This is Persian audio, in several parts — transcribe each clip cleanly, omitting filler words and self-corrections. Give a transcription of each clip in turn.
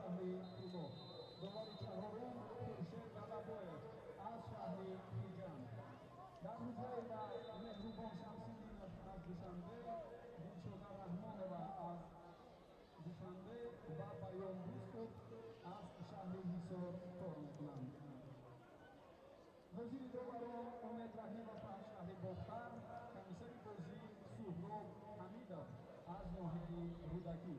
شهری تیمور. داور چهارم خورشید طلبویف از شهری خیجان. در حضور مهربان شمس‌الدین از دوشنبه، دلشده رحمانова از دوشنبه و پیام دوستov از شهر حصار کار میکنند. وزیر داوران امید رحیمов از شهر باختر، کمیسر بازی سهراب حمیدov از ناحیه رودکی.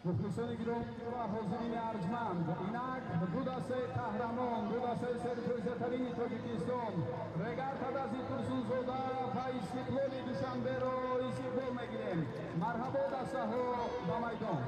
مخلصان گرامی و حاضرین ارجمند، اینک دو دسته قهرمان، دو دسته سرپرسترین تاجیکستان رگارتادا ترسونزاده و استقلال دوشنبه را استقبال می‌گیریم. مرحبا دسته‌ها به میدان.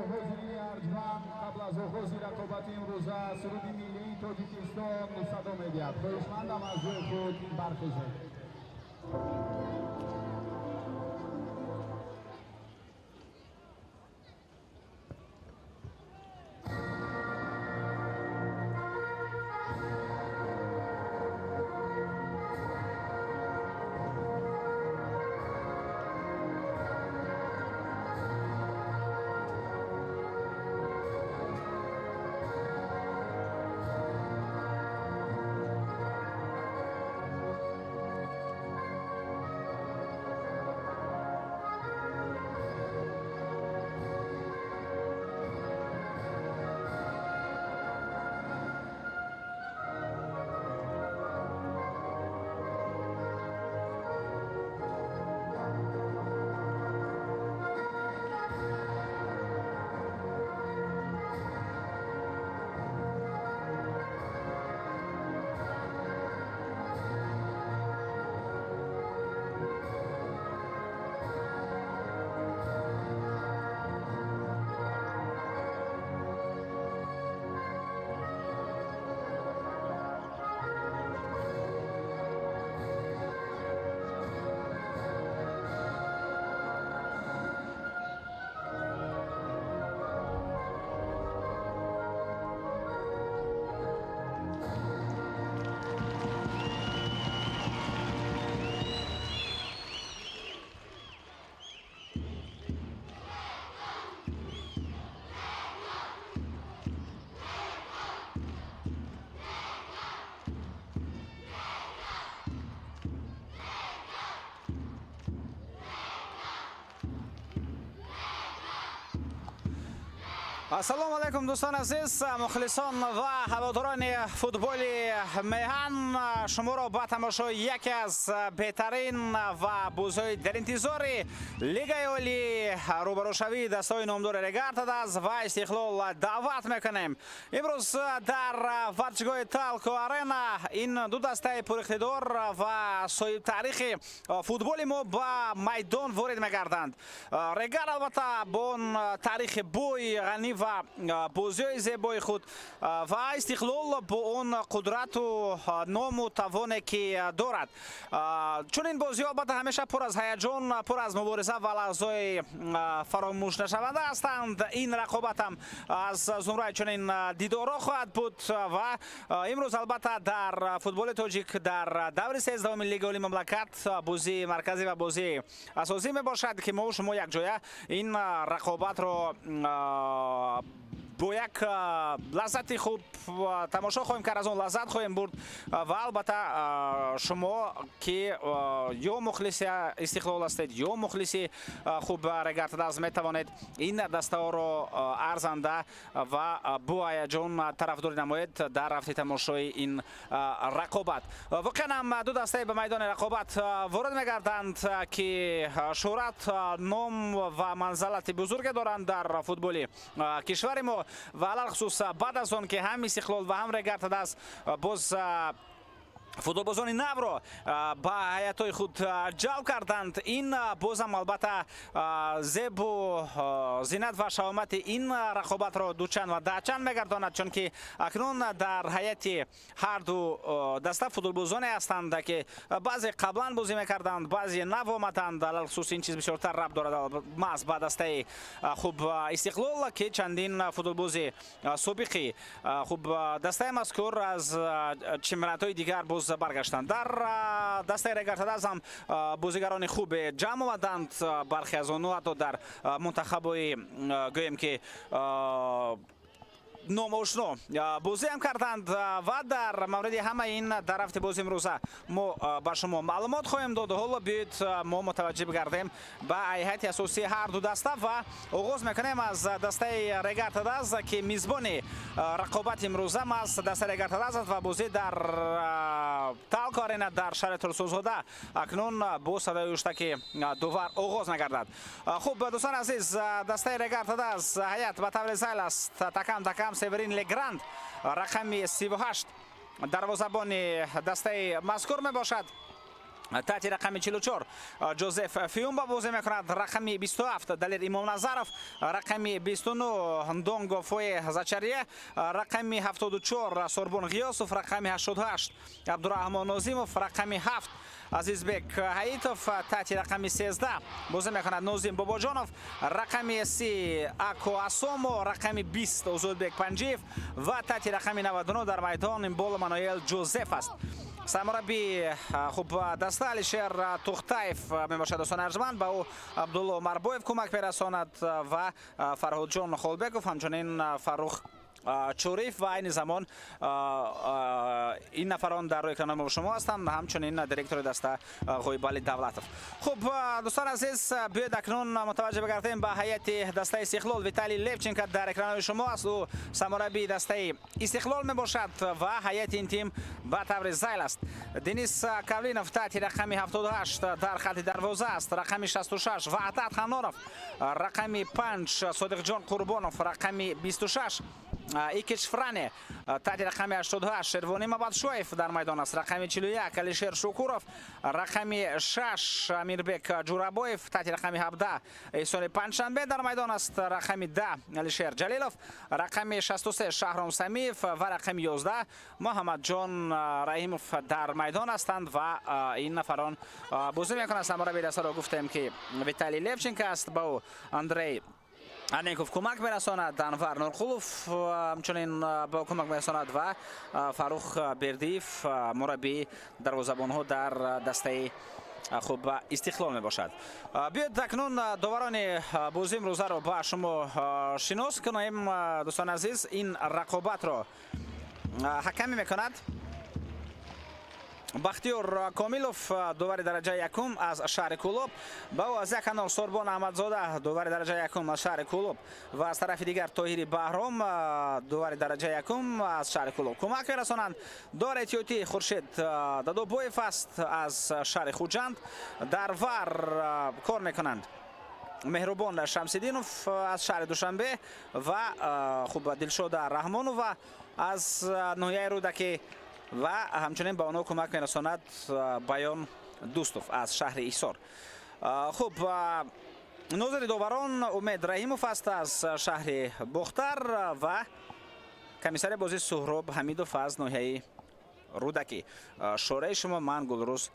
حاضرین ارجمند قبل از آغاز رقابت امروزه سرود ملی تاجیکستان صدا می‌دهد. خواهشمندم از جای خود برخیزید. ассалому алайкум дӯстон азиз, мухлисон ва ҳаводорони футболи меҳан, шуморо ба тамошои яке аз беҳтарин ва бӯзҳои даринтизори лигаи олии рӯбарӯшавии дастаҳои номдори Регартадас ва Истиқлол даъват мекунем. имрӯз дар варзишгоҳи Талко Арена ин ду дастаи пуриқтидор ва соҳибтарихи футболи мо ба майдон ворид мегарданд. Регард албатта бо он таърихи бӯи ғанӣ ва бозиҳои зебои худ ва Истиқлол бо он қудрату ному тавоне ки дорад. Чунин бозиҳо албатта ҳамеша пур аз ҳаяҷон, пур аз мубориза ва лаҳзаҳои фаромӯшнашаванда ҳастанд. Ин рақобатам аз зумраи чунин дидорҳо хоҳад буд ва имрӯз албатта дар футболи тоҷик дар даври 13-уми лигаи олии мамлакат бозии марказӣ ва бозии асосӣ мебошад ки мо шумо якҷоя ин рақобатро бо як лаззати хуб тамошо хоҳем кард, аз он лаззат хоҳем бурд ва албатта шумо ки ё мухлиси Истиқлол ҳастед, ё мухлиси хуб Регартадас метавонед ин дастаҳоро арзанда ва бо ҳаяҷон тарафдорӣ намоед дар рафти тамошои ин рақобат. воқеан ҳам ду дастаи ба майдони рақобат ворид мегарданд ки шӯҳрат, ном ва манзалати бузурге доранд дар футболи кишвари мо ва алахусус баъд аз он ки ҳам Истиқлол ва ҳам Регартадас боз футболбозони навро ба ҳаятои худ ҷалб карданд. Ин бозам албатта зебу зинат ва шаомати ин рақобатро дучанд ва дачанд мегардонад, чунки акнун дар ҳаяти ҳарду даста футболбозоне ҳастанд ки баъзе қаблан бозӣ мекарданд, баъзе нав омаданд. алахусус ин чиз бисёртар рабт дорад маҳз ба дастаи хуб Истиқлол ки чандин футболбози собиқи хуб дастаи мазкур аз чемпионатҳои дигар боз баргаштанд. Дар дастаи регатадаз ҳам бозигарони хубе ҷамъ омаданд. бархе аз онҳо ҳатто дар мунтахабҳои гӯем ки номошно бозиам карданд ва дар мавриди ҳама ин дар ҳафти бозии имрӯза мо ба шумо маълумот хоҳем дод. ҳоло биёед мо мутаваҷҷиҳ бигардем ба ҳайати асосии ҳарду даста ва оғоз мекунем аз дастаи регатадаз ки мизбони рақобати имрӯза аст. дастаи регатадаз аст ва бозӣ дар талко арена дар шаҳри турсузода акнун бо садаи уштаки дувар оғоз мегардад. хуб дӯстон азиз, дастаи регатадаз ҳаят ба таври зайл аст. такам Северин Легранд рақами 38 дарвозабони дастаи мазкур мебошад. таҳти рақами 44 Ҷозеф Фиумба бозӣ мекунад. рақами 27 Далер Имомназаров. рақами 29 Ндонго Фое Зачария. рақами 74 Сорбон Ғиёсов. рақами 88 Абдураҳмон Нозимов. рақами 7 Азизбек Ҳаитов. таҳти рақами 13 бозӣ мекунад Нозим Бобоҷонов. рақами 30 Ако Асомо. рақами 20 Узудбек Панҷиев ва таҳти рақами 99 дар майдон Имбол Мануэл Ҷозеф аст. самурабби хуб даста Алишер Тухтаев мебошад. дӯстон арҷманд ба ӯ Абдулло Марбоев кӯмак мерасонад ва Фарҳудҷон Холбеков, ҳамчунин Фаррух Чуриф ва айни замон ин нафарон дар рӯи экранои мо ба шумо ҳастанд, ҳамчунин директори даста Ғоибали Давлатов. хуб дӯстон азиз, биёед акнун мутаваҷҷиҳ бигардем ба ҳайати дастаи Истиқлол. Виталий Левченко дар экранои шумо аст. ӯ самурабби дастаи Истиқлол мебошад ва ҳайати ин тим ба таври зайл аст. Денис Кавлинов таҳти рақами 78 дар хатти дарвоза аст. рақами 66 Ваҳдат Ханонов. рақами 5 Содиқҷон Қурбонов. рақами 26 Икич Фране. таҳти рақами 88 Шервони Мабадшоев дар майдон аст. рақами 41 Алишер Шукуров. рақами 6 Амирбек Ҷурабоев. таҳти рақами 17 Эҳсони Панҷшанбе дар майдон аст. рақами 10 Алишер Ҷалилов. рақами 63 Шаҳром Самиев ва рақами 11 Муҳаммадҷон Раҳимов дар майдон ҳастанд ва ин нафарон бозӣ мекунанд. самурабби дастаро гуфтем ки Виталий Левченко аст. ба ӯ Андрей Анеков кӯмак мерасонад. Анвар Нурқулов ҳамчунин ба кӯмак мерасонад ва Фаррух Бердиев мураббии дарвозабонҳо дар дастаи хуб Истиқлол мебошад. биёед акнун доварони бозии имрӯзаро ба шумо шинос кунем. дӯстон азиз, ин рақобатро ҳакамӣ мекунад Бахтиёр Комилов, довари дараҷаи якум аз шаҳри Кӯлоб. ба ӯ аз як канал Сорбон Аҳмадзода, довари дараҷаи якум аз шаҳри Кӯлоб ва аз тарафи дигар Тоҳири Баҳром, довари дараҷаи якум аз шаҳри Кӯлоб кӯмак мерасонанд. дор эҳтиётӣ Хуршед Дадобоев аст аз шаҳри Хуҷанд. дар вар кор мекунанд Меҳрубон Шамсиддинов аз шаҳри Душанбе ва хуб Дилшода Раҳмонова аз ноҳияи Рӯдаки ва ҳамчунин ба онҳо кӯмак мерасонад Баён Дӯстов аз шаҳри Иҳсор. хуб нозири доварон Умед Раҳимов аст аз шаҳри Бухтар ва комиссари бозӣ Суҳроб Ҳамидов аз ноҳияи Рӯдаки. шораи шумо ман Гулрӯз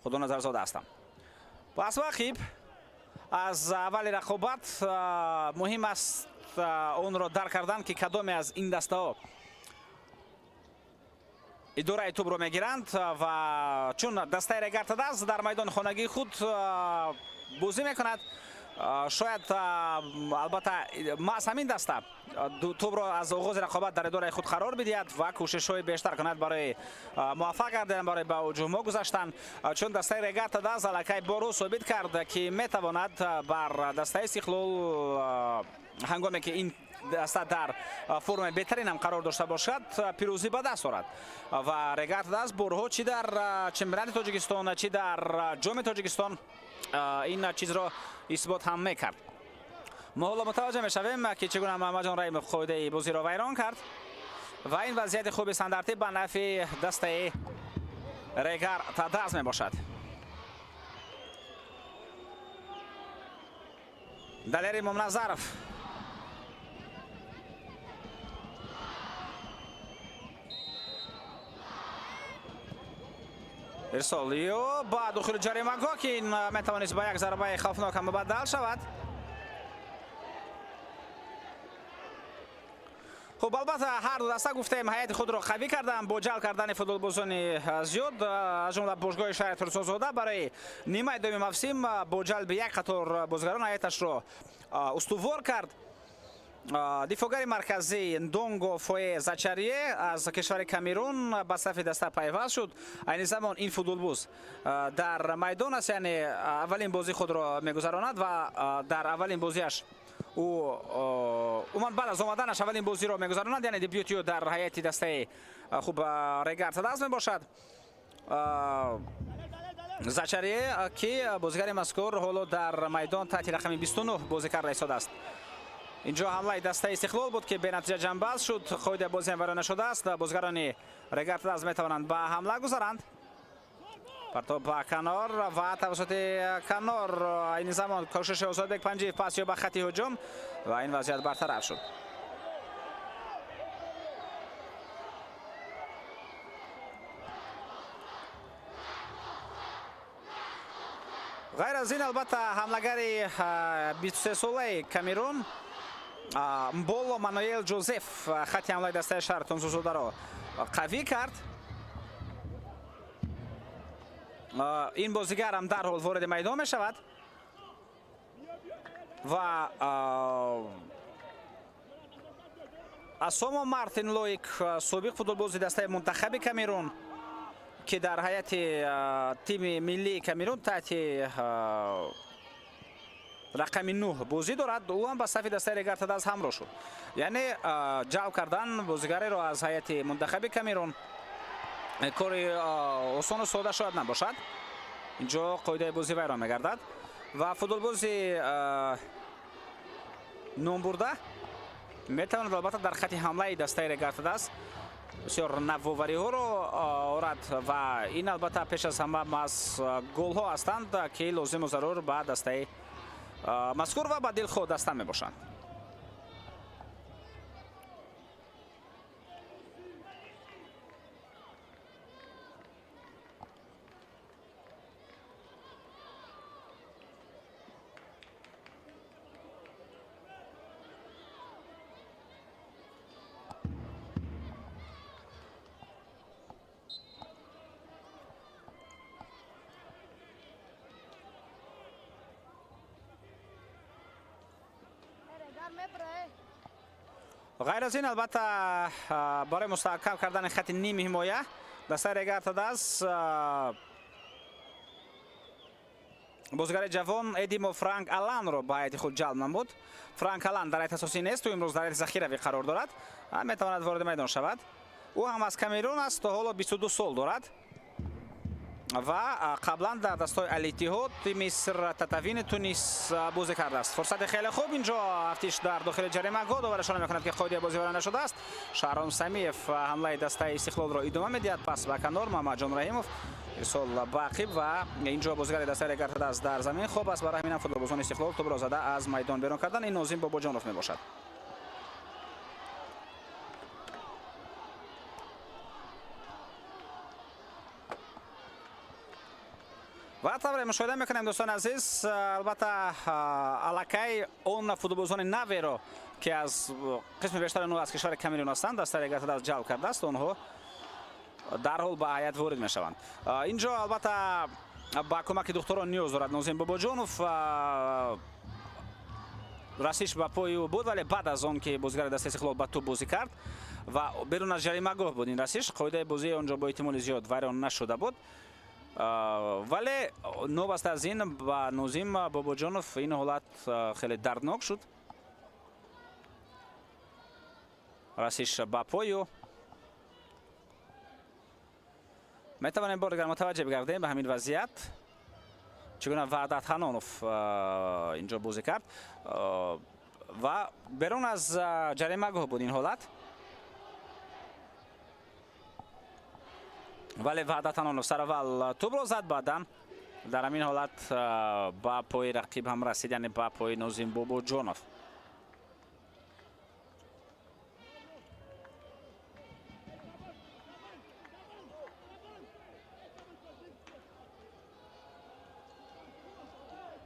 Худоназарзода ҳастам. пас вақиб аз аввали рақобат муҳим аст онро дарк кардан ки кадоме аз ин дастаҳо идораи тӯбро мегиранд ва чун дастаи регатадаз дар майдони хонагии худ бозӣ мекунад. шояд албатта маҳз ҳамин даста тӯбро аз оғози рақобат дар идораи худ қарор бидиҳад ва кӯшишҳои бештар кунад барои муваффақ гардидан, барои ба ҳуҷумҳо гузаштан. чун дастаи регатадаз аллакай борӯ собит кард ки метавонад бар дастаи Истиқлол ҳангоме ки ин даста дар формаи беҳтарин ҳам қарор дошта бошад пирӯзӣ ба даст орад. ва регатадаз борҳо чи дар чемпионати Тоҷикистон чи дар ҷоми Тоҷикистон ин чизро исбот ҳам мекард. мо ҳоло мутаваҷҷеҳ мешавем ки чӣ гуна Муҳаммадҷон Раҳимов қоидаи бозиро вайрон кард ва ин вазъияти хуби стандартӣ ба нафъи дастаи регар тадаз мебошад. Далери Мумназаров. ارسالیو با داخل جریمه گاه که این میتوانست با یک ضربه خوفناک هم مبدل شود. خب البته هر دو دسته گفتیم هیئت خود را قوی کردن با جلب کردن فوتبالبازان زیاد از جمله باشگاه شهر فرسوزاده برای نیمه دوم موسم با جلب یک قطار بازیگران هیئتش را استوار کرد. دفاعگر مرکزی ندونگو فوی زاچاریه از کشور کامرون به صف دسته پیوست شد. این زمان این فوتبالباز در میدان است، یعنی اولین بازی خود را میگذراند و در اولین بازیش اومد بعد از آمدنش اولین بازی را میگذراند، یعنی دبیوتی در هیئت دسته خوب رگار تداز میباشد. زاچاریه که بازیگر مذکور حالا در میدان تحت رقم 29 بازی کرده ایستاده است. اینجا حمله دسته استقلال بود که به نتیجه جنباز شد. خود بازی هم وارد نشده است. بازیگران رگار تداز میتوانند به حمله گذارند. پرتاب به کنار و توسط کنار این زمان کوشش ازادبک پنجی پاس یا به خط هجوم و این وضعیت برطرف شد. غیر از این البته حمله‌گر 23 ساله کامرون مبولو مانوئل جوزف خط حمله دسته شهر تونزوزاده را قوی کرد. این بازیگر هم در حال وارد میدان می شود و اسامو مارتین لویک سابق فوتبالباز دسته منتخب کامرون که در هیئت تیم ملی کامرون تحت رقم 9 بازی دارد، او هم به صف دسته رگار تداز همراه شد. یعنی جلب کردن بازیگری را از هیئت منتخب کامرون کاری آسان و ساده شاید نباشد. اینجا قاعده بازی وی را میگردد و فوتبالبازی نام برده میتواند البته در خط حمله دسته رگار تداز بسیار نوآوری ها را آورد و این البته پیش از همه از گل ها هستند که لازم و ضرور به دسته مذکور و به دل خود دسته می باشند. غیر از این البته برای مستحکم کردن خط نیم حمایه دسته رگار تداز بازیگر جوان ادیمو فرانک آلان را به هیئت خود جلب نمود. فرانک آلان در هیئت اساسی نیست و امروز در هیئت ذخیروی قرار دارد. میتواند وارد میدان شود. او هم از کامرون است تا حالا 22 سال دارد و قبلا در دستای الاتحاد مصر تطاوین تونس بازی کرده است. فرصت خیلی خوب اینجا افتیش در داخل جریمه گاه داورشان میکند که قاعده بازی وارد نشده است. شهرام سمیف حمله دسته استقلال را ادامه میدهد. پس به کنار محمد جان رحیموف ارسال باقی و اینجا بازیگر دسته رگار تداز در زمین خوب است. برای همین فوتبالبازان استقلال توپ را زده از میدان بیرون کردن. این ناظم باباجانوف میباشد. و طبعا مشاهده میکنیم دوستان عزیز، البته علاقه اون فوتبالبازان نوی رو که از قسم بیشتر نو از کشور کامرون هستند دسته رگار تداز جلب کرده است، اونها در حال به هیئت وارد میشوند. اینجا البته با کمک دکتران نیاز دارد ناظم باباجانوف رسیش به پای او بود، ولی بعد از آن که بازیگر دسته استقلال به توپ بازی کرد و بیرون از جریمه گاه بود این رسیش، قاعده بازی آنجا با احتمال زیاد ویران نشده بود. ولی نوبست از این با ناظم باباجانوف این حالت خیلی دردناک شد. رسیش با پایو میتوانیم بارگر متوجه بگردیم به همین وضعیت چگونه وحدت حنانوف اینجا بازی کرد و بیرون از جریمه گاه بود این حالت. вале ваҳдатанонов сараввал тӯбро зад, баъдан дар ҳамин ҳолат ба пои рақиб ҳам расид, яъне ба пои Нозим Бобоҷонов.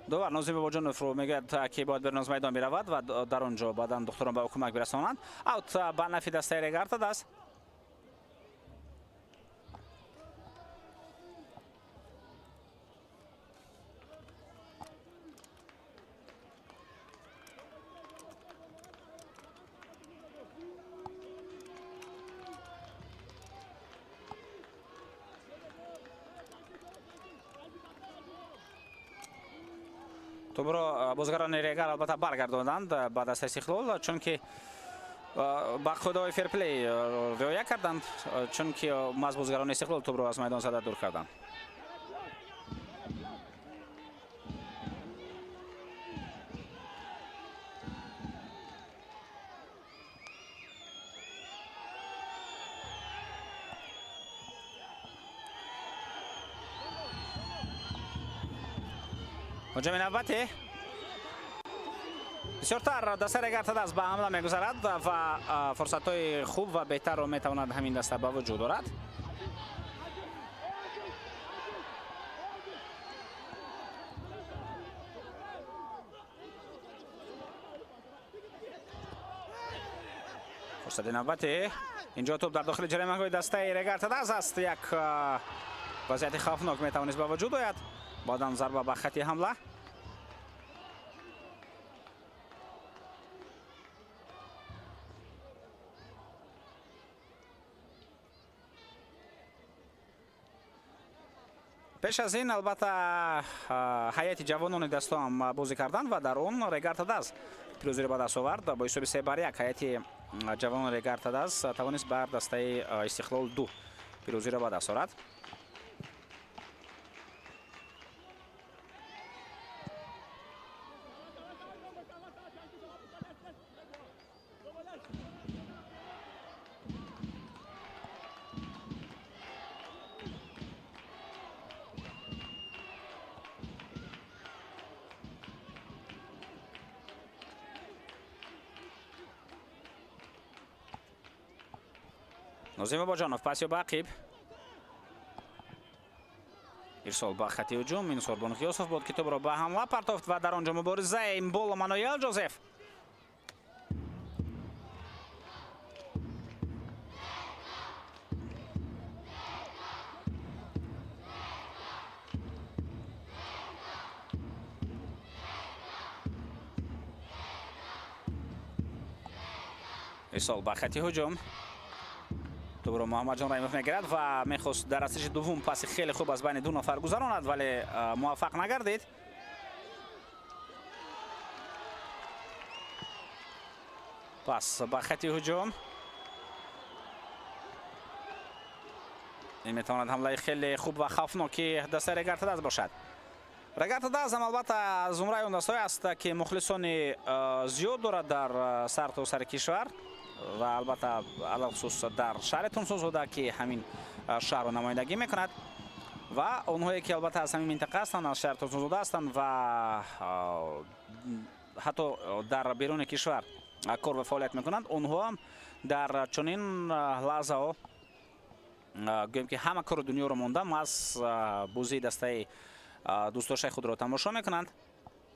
довар Нозим Бобоҷоновро мегӯяд ки бояд берун аз майдон биравад ва дар он ҷо баъдан духтурон ба ӯ кӯмак бирасонанд. Аут ба нафи дастаи Регартад аст. тӯбро бозигарони Регар албатта баргардонданд баъд аз истиқлол, чунки ба қоидаҳои ферплей риоя карданд, чунки маҳз бозигарони Истиқлол тӯбро аз майдон зада дур карданд. ҳуҷуми навбате бисёртар даста Регартад аст ба ҳамла мегузарад ва фурсатҳои хуб ва беҳтарро метавонад ҳамин даста ба вуҷуд орад. фурсати навбате инҷо тӯб дар дохили ҷаримаҳои дастаи Регартад аст. як вазъияти хавфнок метавонист ба вуҷуд ояд. баъдан зарба ба хати ҳамла. пеш аз ин албатта ҳайати ҷавонони дасту ҳам бозӣ карданд ва дар он Регартадас пирӯзиро ба даст овард. бо ҳисоби 3-1 ҳайати ҷавонони Регартадас тавонист бар дастаи Истиқлол 2 пирӯзиро ба даст орад. Нозим Бобоҷонов паси ба ақиб. ирсол ба хати ҳуҷум. ин Сорбон Ғиёсов буд ки тӯбро ба ҳамла партофт ва дар он ҷо муборизаи Имбол Мануэл Ҷозеф. ирсол ба хати ҳуҷум. тӯбро Муҳаммадҷон Раимов мегирад ва мехост дар расиши дуввум паси хеле хуб аз байни ду нафар гузаронад, вале муваффақ нагардид. пас ба хати ҳуҷум. ин метавонад ҳамлаи хеле хуб ва хавфноки дастаи Регартадас бошад. Регартадас ҳам албатта зумраи он дастаҳое аст ки мухлисони зиёд дорад дар сарту сари кишвар ва албатта алахусус дар шаҳри Тунсузода ки ҳамин шаҳрро намояндагӣ мекунад ва онҳое ки албатта аз ҳамин минтақа ҳастанд, аз шаҳри Тунсузода ҳастанд ва ҳатто дар беруни кишвар кор ва фаъолият мекунанд, онҳо ҳам дар чунин лаҳзаҳо гӯем ки ҳама кори дунёро монда маҳз бозии дастаи дӯстдоштаи худро тамошо мекунанд,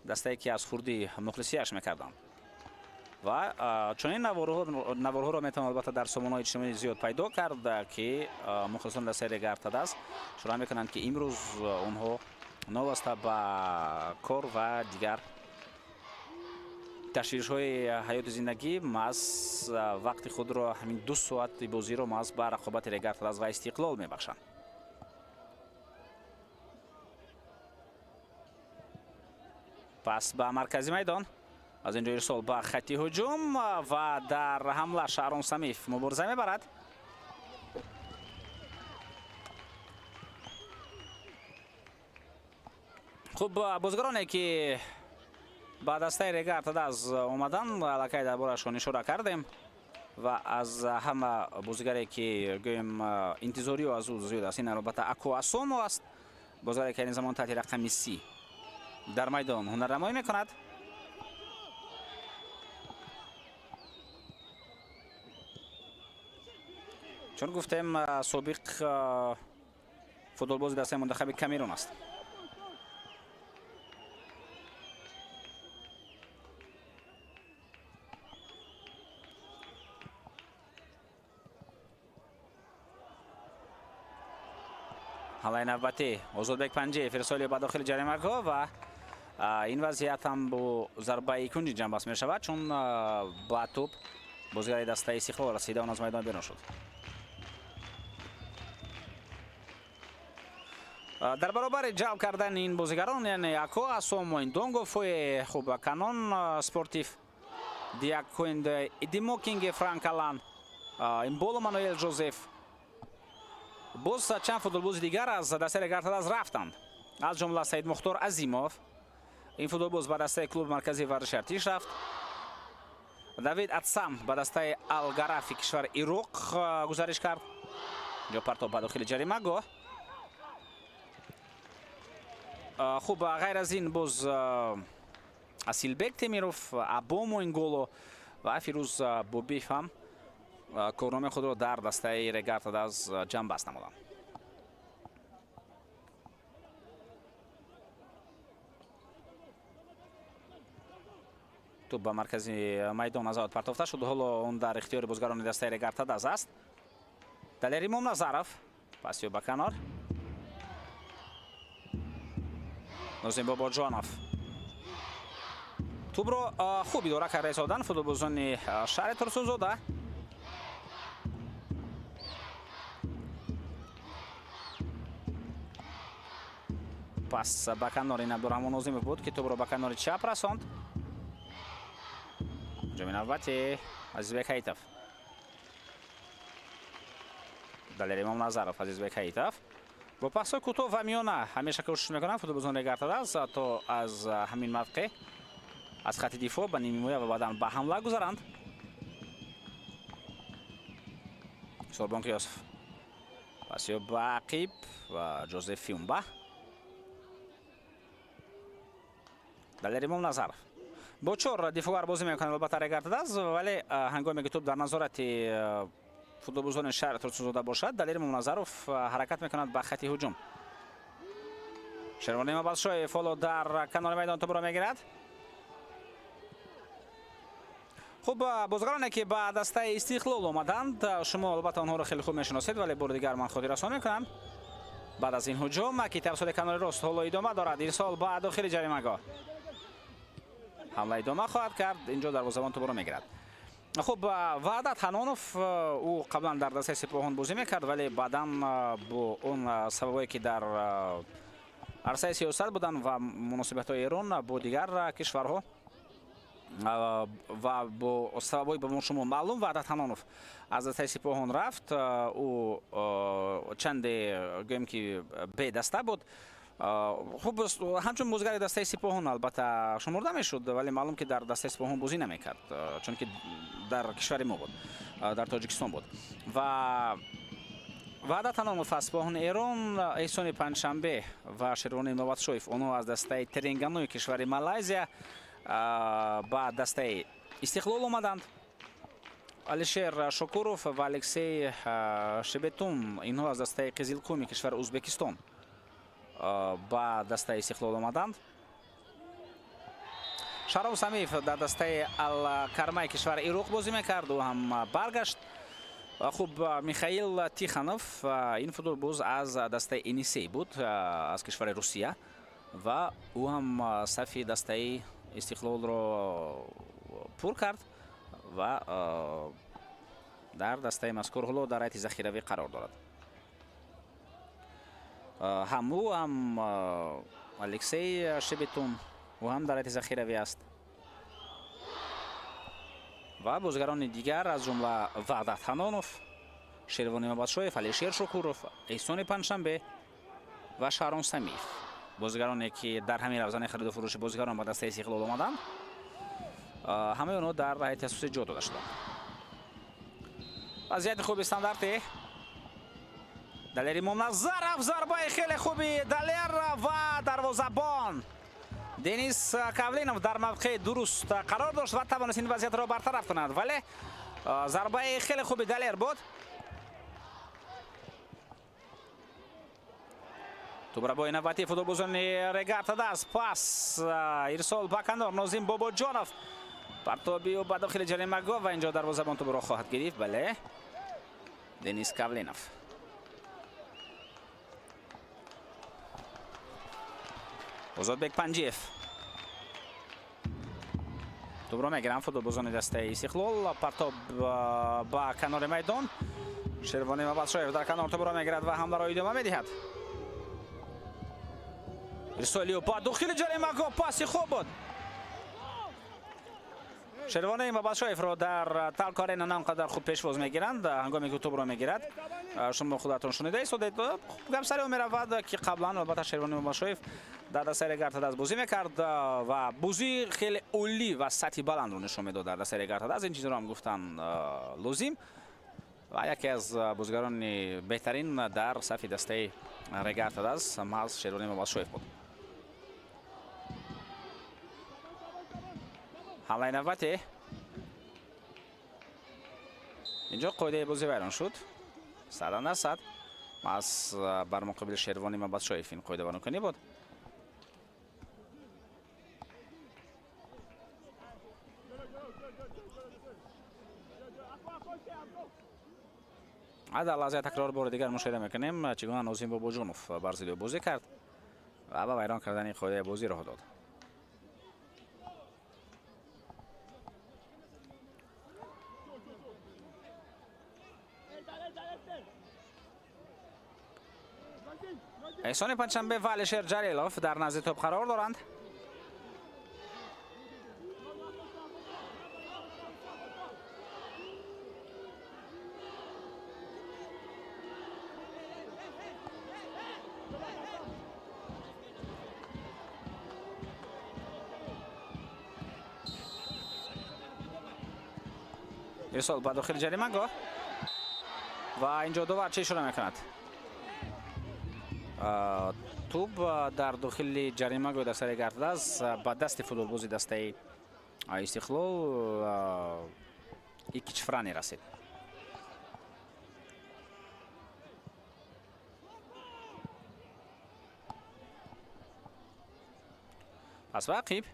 дастае ки аз хурдӣ мухлисияш мекарданд. ва чунин наворҳоро метавон албатта дар сомонаҳои иҷтимоӣ зиёд пайдо кард ки мухлисони дастаи Регартадас шуроъ мекунанд ки имрӯз онҳо новаста ба кор ва дигар ташвишҳои ҳаёти зиндагӣ маҳз вақти худро ҳамин 2 соати бозиро маҳз ба рақобати Регартадас ва Истиқлол мебахшанд. пас ба маркази майдон. аз инҷо ирсол ба хати ҳуҷум ва дар ҳамла Шаҳрон Самиф мубориза мебарад. хуб, бозигароне ки ба дастаи Регартадас омадан аллакай дар борашон ишора кардем. و از همه بازیگری که گویم انتظاری از او زیاد است. این البته اکواسومو است، بازیگری که این زمان تحت رقم 30 در میدان هنرنمایی میکند. چون گفتیم سابق فوتبالباز دسته منتخب کامرون است. حالا نوبتی آزادبک پنجه فرستالی به داخل جریمه‌گاه و این وضعیت هم با ضربه کنجی جنب است می شود، چون با توپ بازیگر دسته استقلال رسیده و از میدان بیرون شد. در برابر جلب کردن این بازیگران یعنی اکواسومو، ایندونگو فوی خوب کانون سپورتیف دیاکویند ایدیموکینگ فرانک آلان، این بولو مانوئل جوزف، باز چند فوتبالباز دیگر از دسته رگارتاداز رفتند، از جمله سید مختار عظیموف. این فوتبالباز به دسته کلوب مرکزی ورزش ارتش رفت. دوید اتسام به دسته الگرافی کشور ایراق گزارش کرد. اینجا پرتاب به داخل جریمه‌گاه. خوب غیر از این باز اسیلبک تمیروف، ابومو اینگولو و فیروز بوبیف هم کارنامه خود را در دسته رگارتاداز جمع بست نمودند. توپ به مرکزی میدان از آن پرتافته شد. حالا اون در اختیار بازیگران دسته رگارتاداز است. دلیریم نظرف پاسی به کنار. نازم باباجانوف توپ را خوب اداره کرده رساندن فوتبالبازان شهر ترسونزاده. پس به کنار این عبدالرحمن ناظمov بود که توپ را به کنار چپ رساند. جمعی نوبتی عزیزبک حیطف، دلیر امام نظرف، عزیزبک حیطف با پاس‌های کوتاه و میانه همیشه کوشش میکنند فوتبالبازان رگارتاداز تا از همین موقع از خط دفاع به نیمه حمله و بعداً به حمله گذارند. سوربان قیاسف پاسی به عقیب و جوزف فیومبا، دلیر امام نظرف با 4 دفاعگر بازی میکنند البته رگارتاداز، ولی هنگامی که توپ در نظارت فوتبالبازان شهر ترسونزاده باشد دلیر امام نظرف حرکت میکند به خط هجوم. شروانی مبادشای فالو در کنار میدان توپ را میگیرد. خوب بازیگرانی که به دسته استقلال آمدند شما البته آنها را خیلی خوب میشناسید، ولی بار دیگر من خاطر رسانی میکنم. بعد از این هجوم که توسط کنار راست حالا ادامه دارد، ارسال به داخل جریمه‌گاه، حمله ادامه خواهد کرد. اینجا دروازه‌بان توپ را میگیرد. خب وحدت حنانوف او قبلا در دسته سپاهان بازی میکرد، ولی بعدا با اون سببایی که در عرصه سیاست بودن و مناسبت های ایران با دیگر کشورها و با سببایی به شما معلوم، وحدت حنانوف از دسته سپاهان رفت. او چند گویم که به دسته بود. خوب همچون بازیگر دسته سپاهان البته شمرده میشد، ولی معلوم که در دسته سپاهان بازی نمیکرد چون که در کشور ما بود، در تاجیکستان بود. و وحدت حنانوف از سپاهان ایران، احسان پنجشنبه و شروانی مبادشویف اونها از دسته ترنگانوی کشور مالایزیا با دسته استقلال آمدند. علیشیر شکوروف و الکسی شبتون اینها از دسته قزیلقومی کشور ازبکستان با دسته استقلال آمدند. شارو سمیف در دسته الکرمای کشور ایراق بازی میکرد و هم برگشت. خوب میخائیل تیخانوف این فوتبالباز از دسته انیسی بود از کشور روسیه و او هم صف دسته استقلال را پر کرد و در دسته مذکور حالا در هیئت ذخیروی قرار دارد. هم او هم الکسی شبتون و هم در هیئت ذخیروی است و بازیگران دیگر از جمله وحدت حنانوف، شروانی مبادشویف، علیشیر شکوروف، احسان پنجشنبه و شارون سمیف، بازیگرانی که در همین روزانه خرید و فروش بازیگران با دسته استقلال آمدند، همه آنها در هیئت تأسیس جا داده شدند. вазiyat خوبی استانداردی دلیر منظرف ضربه خیلی خوبی دلیر و دروازه‌بان دنیس کاولینوف در موقع درست قرار داشت و توانست این وضعیت را برطرف کند ولی ضربه خیلی خوبی دلیر بود توپ را با اینوواتی فوتبالبازان رگارتا دست پاس ارسال به کنار نازیم باباجانوف پرتابی و به داخل جریمه و اینجا دروازه‌بان توپ را خواهد گرفت بله دنیس کاولینوف озодбек панҷиев тӯбро мегиранд футболбозони дастаи истиқлол партоб ба канори майдон шервонӣ мабадшоев дар канор тӯбро мегирад ва ҳамларо идома медиҳад ирсолиё ба дохили ҷаримагоҳ паси хуб буд шервонӣ мабадшоевро дар талкорена намқадар хуб пешвоз мегиранд ҳангоме ки тӯбро мегирад шумо худатон шунида истодед гапсариҳо меравад ки қаблан албатта шервонӣ мабадшоев дар дастаи регорта даст бозӣ мекард ва бозии хеле олӣ ва сатҳи баландро нишон медод дар дастаи регорта даст ин чизро ҳам гуфтан лозим ва яке аз бозигарони беҳтарин дар сафи дастаи регорта даст маҳз шервонӣ мабадшоев буд ҳамлаи навбате инҷо қоидаи бозӣ вайрон шуд 100 маҳз бар муқобили шервонӣ мабадшоев ин қоида вайронкунӣ буд дар лаҳзаи такрор бори дигар мушоҳида мекунем чӣ гуна нозим бобоҷонов бар зидиё бозӣ кард ва ба вайрон кардани қоидаи бозӣ роҳ дод эҳсони панҷшанбе ва алишер ҷалилов дар назди топ қарор доранд ирсол ба дохили ҷаримагоҳ ва инҷо дувар чӣ шуда мекунад тӯб дар дохили ҷаримагоҳи дастаи регорта даст ба дасти футболбози дастаи истиқлол икич франи расид пас вақиб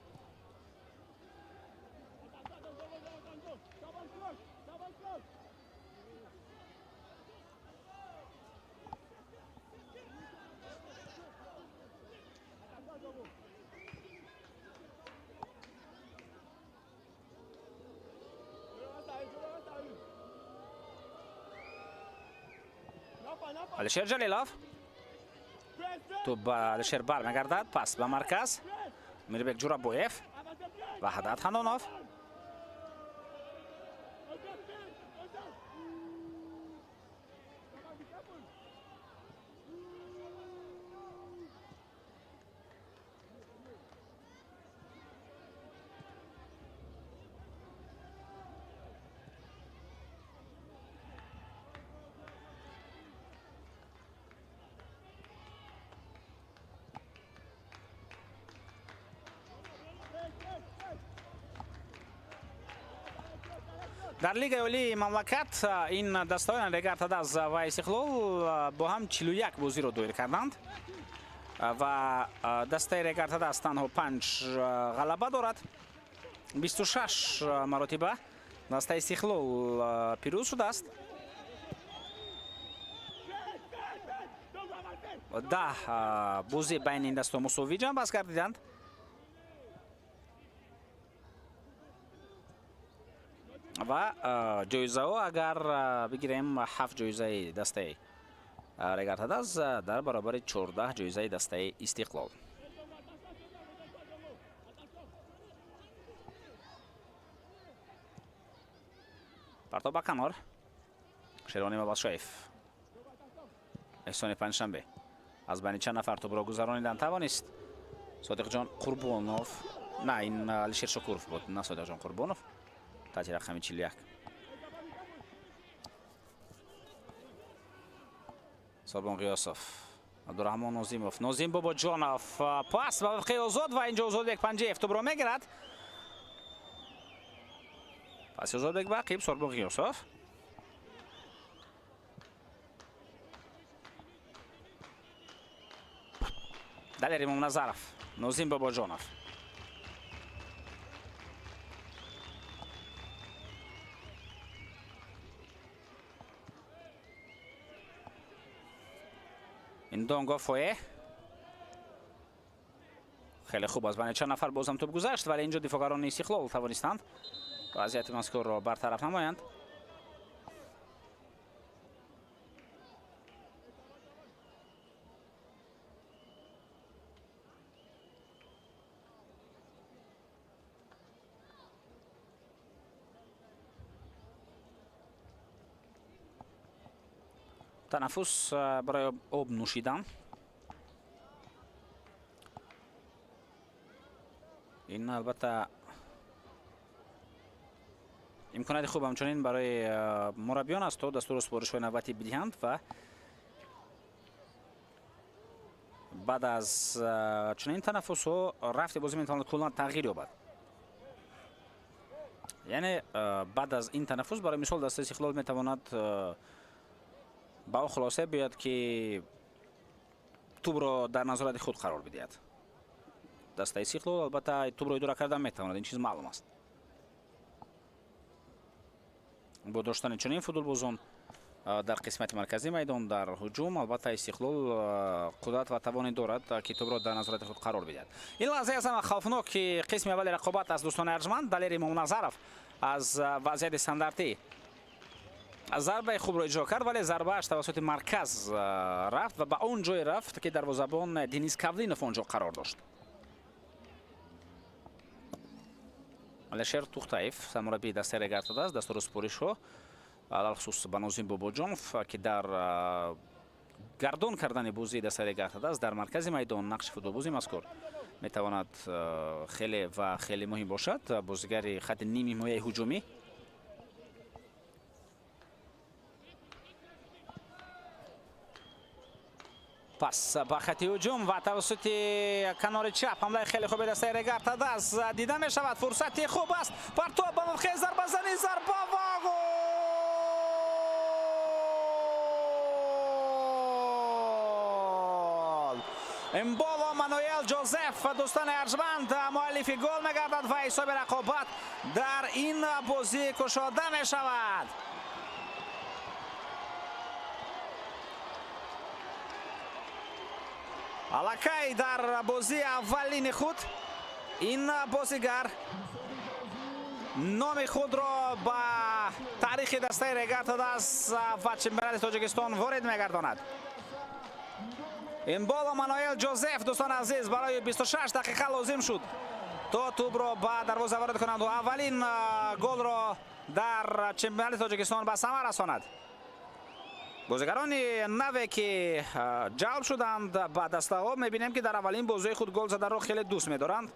алишер ҷалилов тӯб ба алишер бармегардад пас ба марказ мирбек ҷурабоев ваҳдат ҳанонов дар лигаи олии мамлакат ин дастаҳои регорта даст ва истиқлол бо ҳам 41 бозиро доир карданд ва дастаи регорта даст танҳо 5 ғалаба дорад 26 маротиба дастаи истиқлол пирӯз шудааст 10 бозӣ байни ин дастоҳо мусовӣ ҷанбаст гардиданд ва ҷоизаҳо агар бигирем 7 ҷоизаи дастаи регорта даст дар баробари 14 ҷоизаи дастаи истиқлол партоб ба канор шервонӣ мабадшоев эҳсони панҷшанбе аз байни чанд нафар тӯбро гузаронидан тавонист содиқҷон қурбонов на ин алишер шукуров буд на содиқҷон қурбонов тати рақами 41 Собон Гиёсов, Абдурахмон Нозимов, Нозим Бобоҷонов, пас ба вифқи Озод ва инҷо Озодбек Панҷиев тӯбро мегирад. Паси Озодбек ба қиб Собон Гиёсов. Далер Имомназаров, Нозим Бобоҷонов. Индон Гофое. خیلی خوب از بین چند نفر بازم توپ گذشت ولی اینجا دفاعگران استقلال توانستند وضعیت مذکور را برطرف نمایند. تنفس برای آب نوشیدن. این البته امکانات خوب همچنین برای مربیان است تا دستور سپارش‌های نوبتی بدهند و بعد از چنین تنفس ها رفت بازی میتواند کلا تغییر یابد. یعنی بعد از این تنفس برای مثال دست استقلال میتواند با خلاصه بیاد که توپ را در نظارت خود قرار بدهد. دست استقلال البته توپ را اداره کردن میتواند، این چیز معلوم است. با داشتن چنین فوتبالبازان در قسمت مرکزی میدان در هجوم البته استقلال قدرت و توانی دارد که توپ را در نظارت خود قرار بدهد. این لحظه است خوفناک که قسم اول رقابت از دوستان ارجمند دلیر امامنظرов از وضعیت استانداردی ضربه خوب را اجرا کرد ولی ضربه‌اش توسط مرکز رفت و به اون جای رفت که دروازه‌بان دنیز کاولینوف اونجا قرار داشت. алишер тухтаев самурабии дастаи гардида аст дастури супоришҳо алахусус ба нозим бобоҷонов ки дар гардон кардани бозии дастаи гардида аст дар маркази майдон нақши футболбози мазкур метавонад хеле ва хеле муҳим бошад. бозигари хатти ними ҳимояи ҳуҷумӣ پس با خط هجوم و توسط کنار چپ حمله خیلی خوبی دسته رگارد است دیده می شود. فرصتی خوب است پرتاب با موقع ضربه زنی ضربه و گل. این بالا مانوئل جوزف دوستان ارجمند مؤلف گل میگردد و حساب رقابت در این بازی گشوده می شود. алакай дар бозии аввалини худ ин бозигар номи худро ба таърихи дастаи регартадас ва чемпионати тоҷикистон ворид мегардонад. ин боло маноэл ҷозеф дӯстон азиз барои 26 дақиқа лозим шуд то тӯбро ба дарвоза ворид кунанд ва аввалин голро дар чемпионати тоҷикистон ба самар расонад. бозигарони наве ки ҷалб шуданд ба дастаҳо мебинем ки дар аввалин бозии худ гол заданро хеле дӯст медоранд.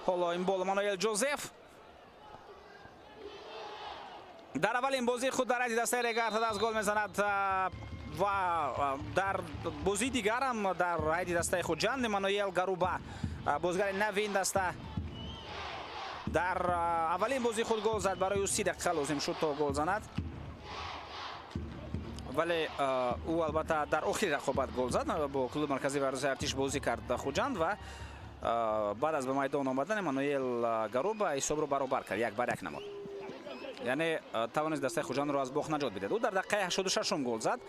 ҳоло ин бол мануэл ҷозеф дар аввалин бозии худ дар ҳайти дастаи регартадас гол мезанад ва дар бозии дигарам дар ҳайти дастаи худ ҷанди мануэл гаруба бозигари нави ин даста дар аввалин бозии худ гол зад. барои ӯ 30 дақиқа лозим шуд то гол занад вале ӯ албатта дар охири рақобат гол зад. бо клуби марказии варзиши артиш бозӣ кард хуҷанд ва баъд аз ба майдон омадани мануэл гаруба ҳисобро баробар кард, 1-1 намуд. яъне тавонист дастаи хуҷандро аз бох наҷот бидад. ӯ дар дақиқаи 86 гол зад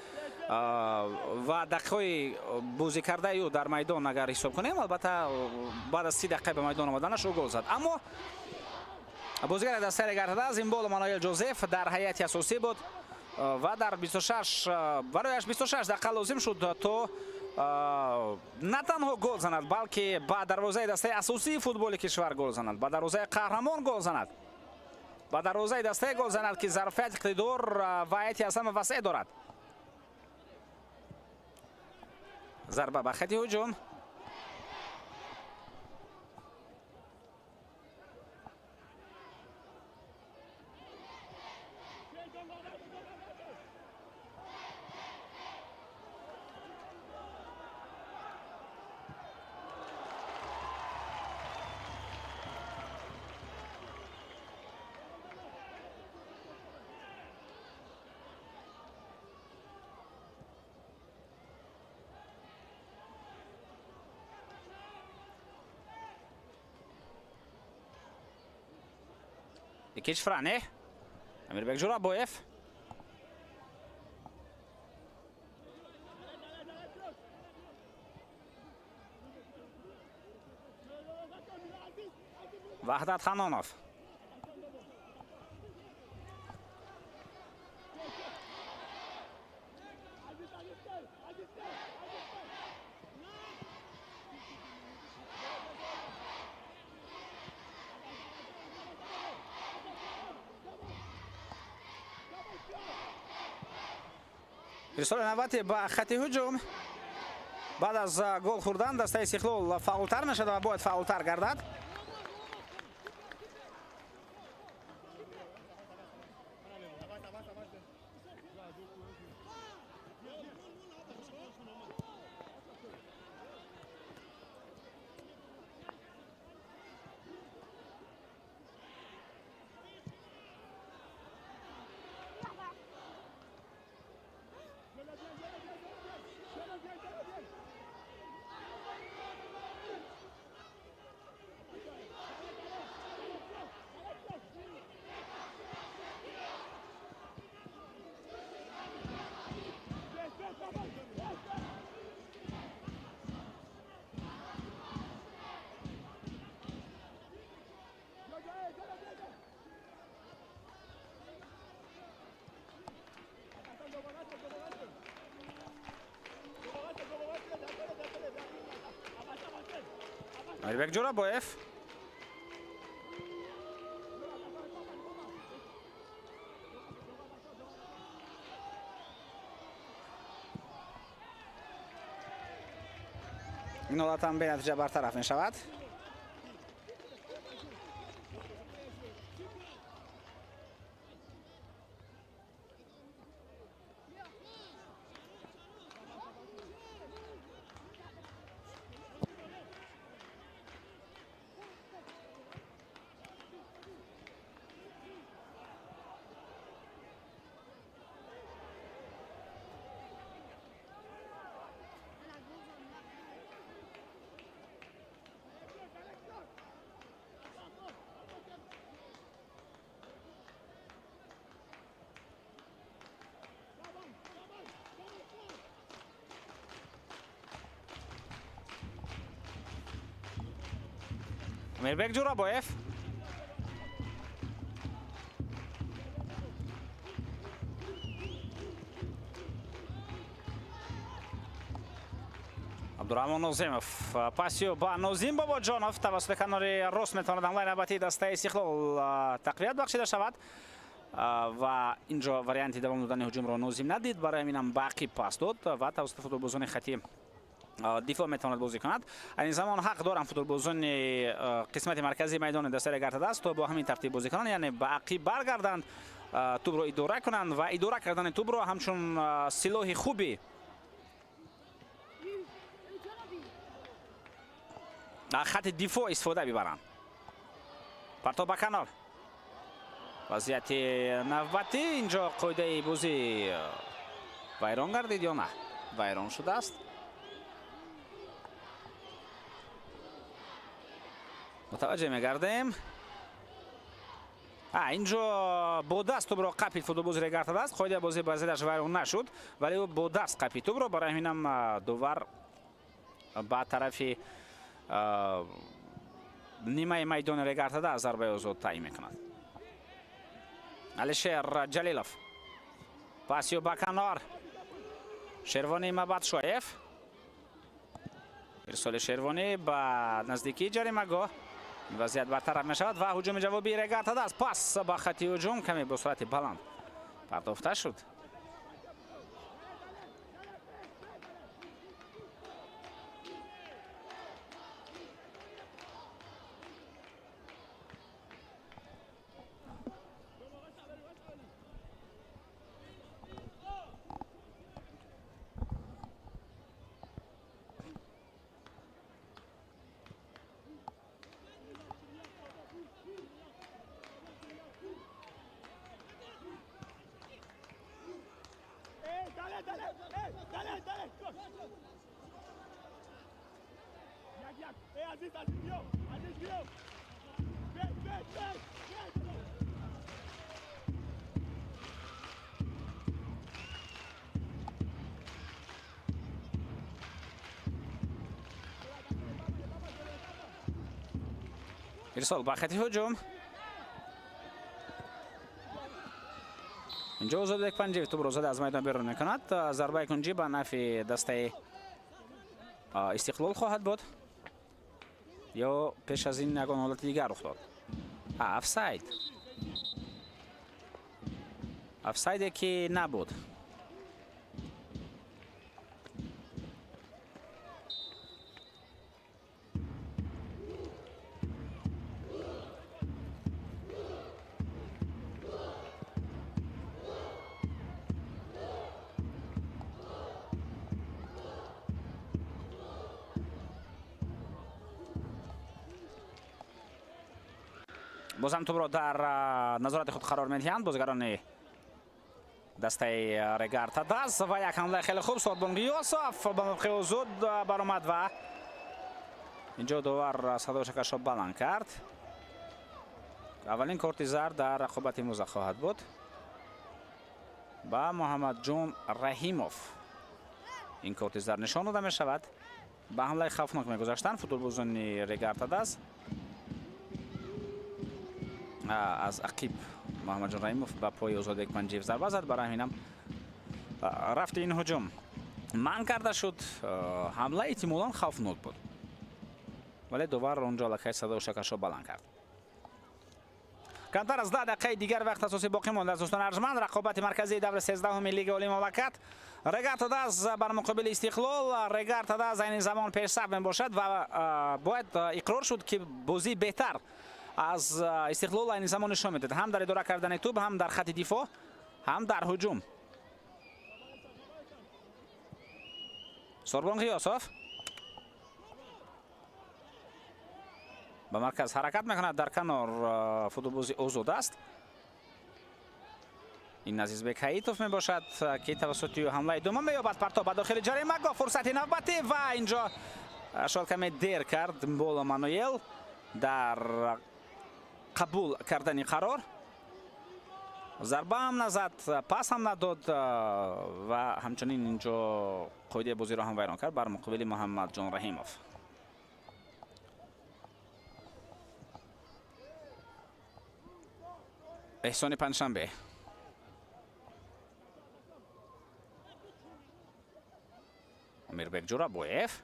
ва дақиқаҳои бозӣ кардаи ӯ дар майдон агар ҳисоб кунем албатта баъд аз 30 дақиқа ба майдон омаданаш ӯ гол зад. аммо бозигари дастаи регартада аз ин бол мануэл ҷозеф дар ҳайати асосӣ буд ва дар 26 барояш 26 дақиқа лозим шуд то на танҳо гол занад балки ба дарвозаи дастаи асосии футболи кишвар гол занад, ба дарвозаи қаҳрамон гол занад, ба дарвозаи дастае гол занад ки зарфият иқтидор ва ҳайати аз ҳама васеъ дорад. зарба ба хати ҳуҷум. Ikkinchi Frane. Amirbek Jo'raboyev. Vahdat Xanonov. رسول نوبتی با خط هجوم بعد از گل خوردن دسته استقلال فاولتر نشد و باید فاولتر گردد. Amirbek Jo'raboyev. این حالت هم به نتیجه برطرف می شود. Amirbek Jo'raboyev. Abdurahmon Nozimov. Пасио ба Нозим Бобоҷонов тавассути канори рост метавонад ҳамлаи навбатии дастаи Истиқлол тақвият бахшида шавад ва инҷо варианти давом додани ҳуҷумро Нозим надид. Барои ҳаминам ба ақиб пас дод ва тавассути футболбозони хати дифоъ метавонад бозӣ кунад. Ин замон ҳақ дорам футболбозони қисмати марказии майдони дастаи Гартадаст то бо ҳамин тартиб бозӣ кунанд, яъне ба ақиб баргарданд, тӯбро идора кунанд ва идора кардани тӯбро ҳамчун силоҳи хуби хати дифоъ истифода бибаранд. партоб ба канор. вазъияти навбатӣ инҷо қоидаи бозӣ вайрон гардид ё на? Вайрон шудааст. متوجه می‌گردیم. اینجا با دست توپ را قپید فوتبالباز Гартадаст. قاعده بازی بازیش ویرون نشد ولی او با دست قپید توپ را. برای همینم دوور با طرف نیمه میدان Гартадаст ضربه آزاد تعیین می‌کند. алишер جلیلوف. پاسیو با کنار. شروانی مبادشویف. ارسال شروانی با نزدیکی جریمه‌گاه. وضعیت برطرف می‌شود و هجوم جوابی Гартадаст. پاس با خط هجوم کمی با سرعت بلند پرداخته شد. ارسال به خط هجوم. اینجا اوزاد یک پنجه توپ رو زده از میدان بیرون میکند. ضربه کنجی به نفع دسته استقلال خواهد بود یا پیش از این یگان حالت دیگر رخ داد. افساید. افسایدی که نبود. بازم توپ را در نظارت خود قرار میدهند بازیگران دسته رگارتا داز و یک حمله خیلی خوب سوربون غیاسف به موقع زود برآمد و اینجا داور صدای شکش را بلند کرد. اولین کارت زرد در رقابت امروز خواهد بود با محمد جون رحیموف. این کارت زرد نشان داده می شود. به حمله خوفناک می گذاشتن فوتبالبازان رگارتا داز. از عقیب محمد جان رحیموف با پای اوزاد یک پنجه ضربه زد. برای همینم رفت این هجوم من کرده شد. حمله احتمالاً خوفناک بود ولی داور اونجا لکه صدا و شکش را بلند کرد. کمتر از 10 دقیقه دیگر وقت اساسی باقی مانده. دوستان ارجمند رقابت مرکزی دور 13 لیگ عالی مملکت رگارتا داز بر مقابل استقلال. رگارتا داز این زمان پیشرفت می باشد و باید اقرار شد که بازی بهتر از استقلال این زمان نشان میداد، هم در اداره کردن توپ، هم در خط دفاع، هم در هجوم. سوربون غیاسف به مرکز حرکت میکند. در کنار فوتبالبازی اوزاد است. این عزیز بک حییتوف می باشد که توسط حمله دوم مییابد. پرتاب به داخل جریمه گاه فرصت نوبتی و اینجا شاید کمی دیر کرد بول مانوئل در قبول کردن قرار. ضربه هم نزد، پاس هم نداد و همچنین اینجا قاعده بازی را هم ویران کرد بر مقابل محمد جان رحیموف. احسان پنجشنبه میربک جورابویف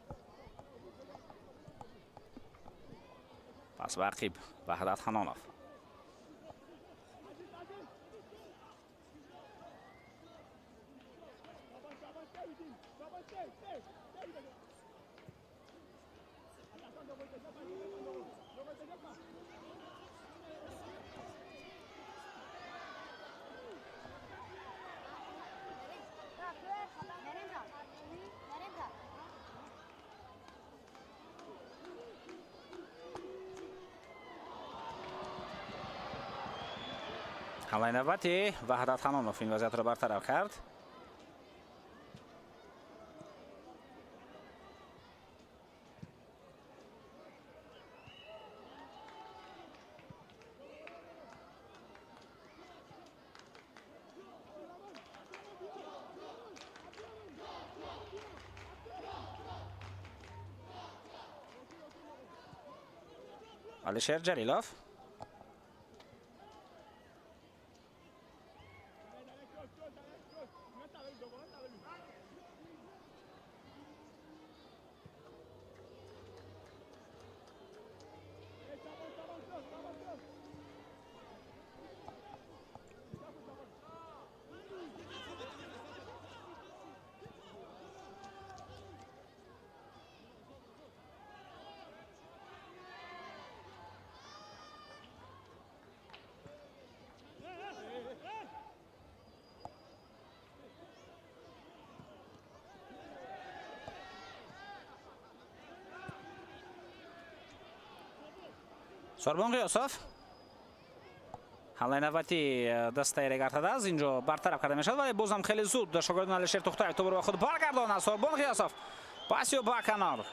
پس به عقیب وحدت حنانوف. حمله نوبتی وحدت حنانوف این وضعیت را برطرف کرد. علیشیر جلیلوف سوربون غیاسف حمله نوبتی دسته رگارتا داز اینجا برطرف کرده میشد ولی بازم خیلی زود شاگردان علیشیر توختایف توپ رو خود برگرداند. سوربون غیاسف پاسی با کنار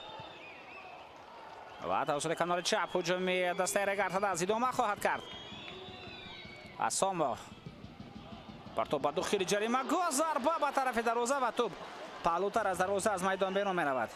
و توسط کنار چپ هجوم دسته رگارتا داز ادامه خواهد کرد. اسامو پرتاب به داخل جریمه گل ضربه به طرف دروازه و توپ پهلوتر از دروازه از میدان بیرون میرود.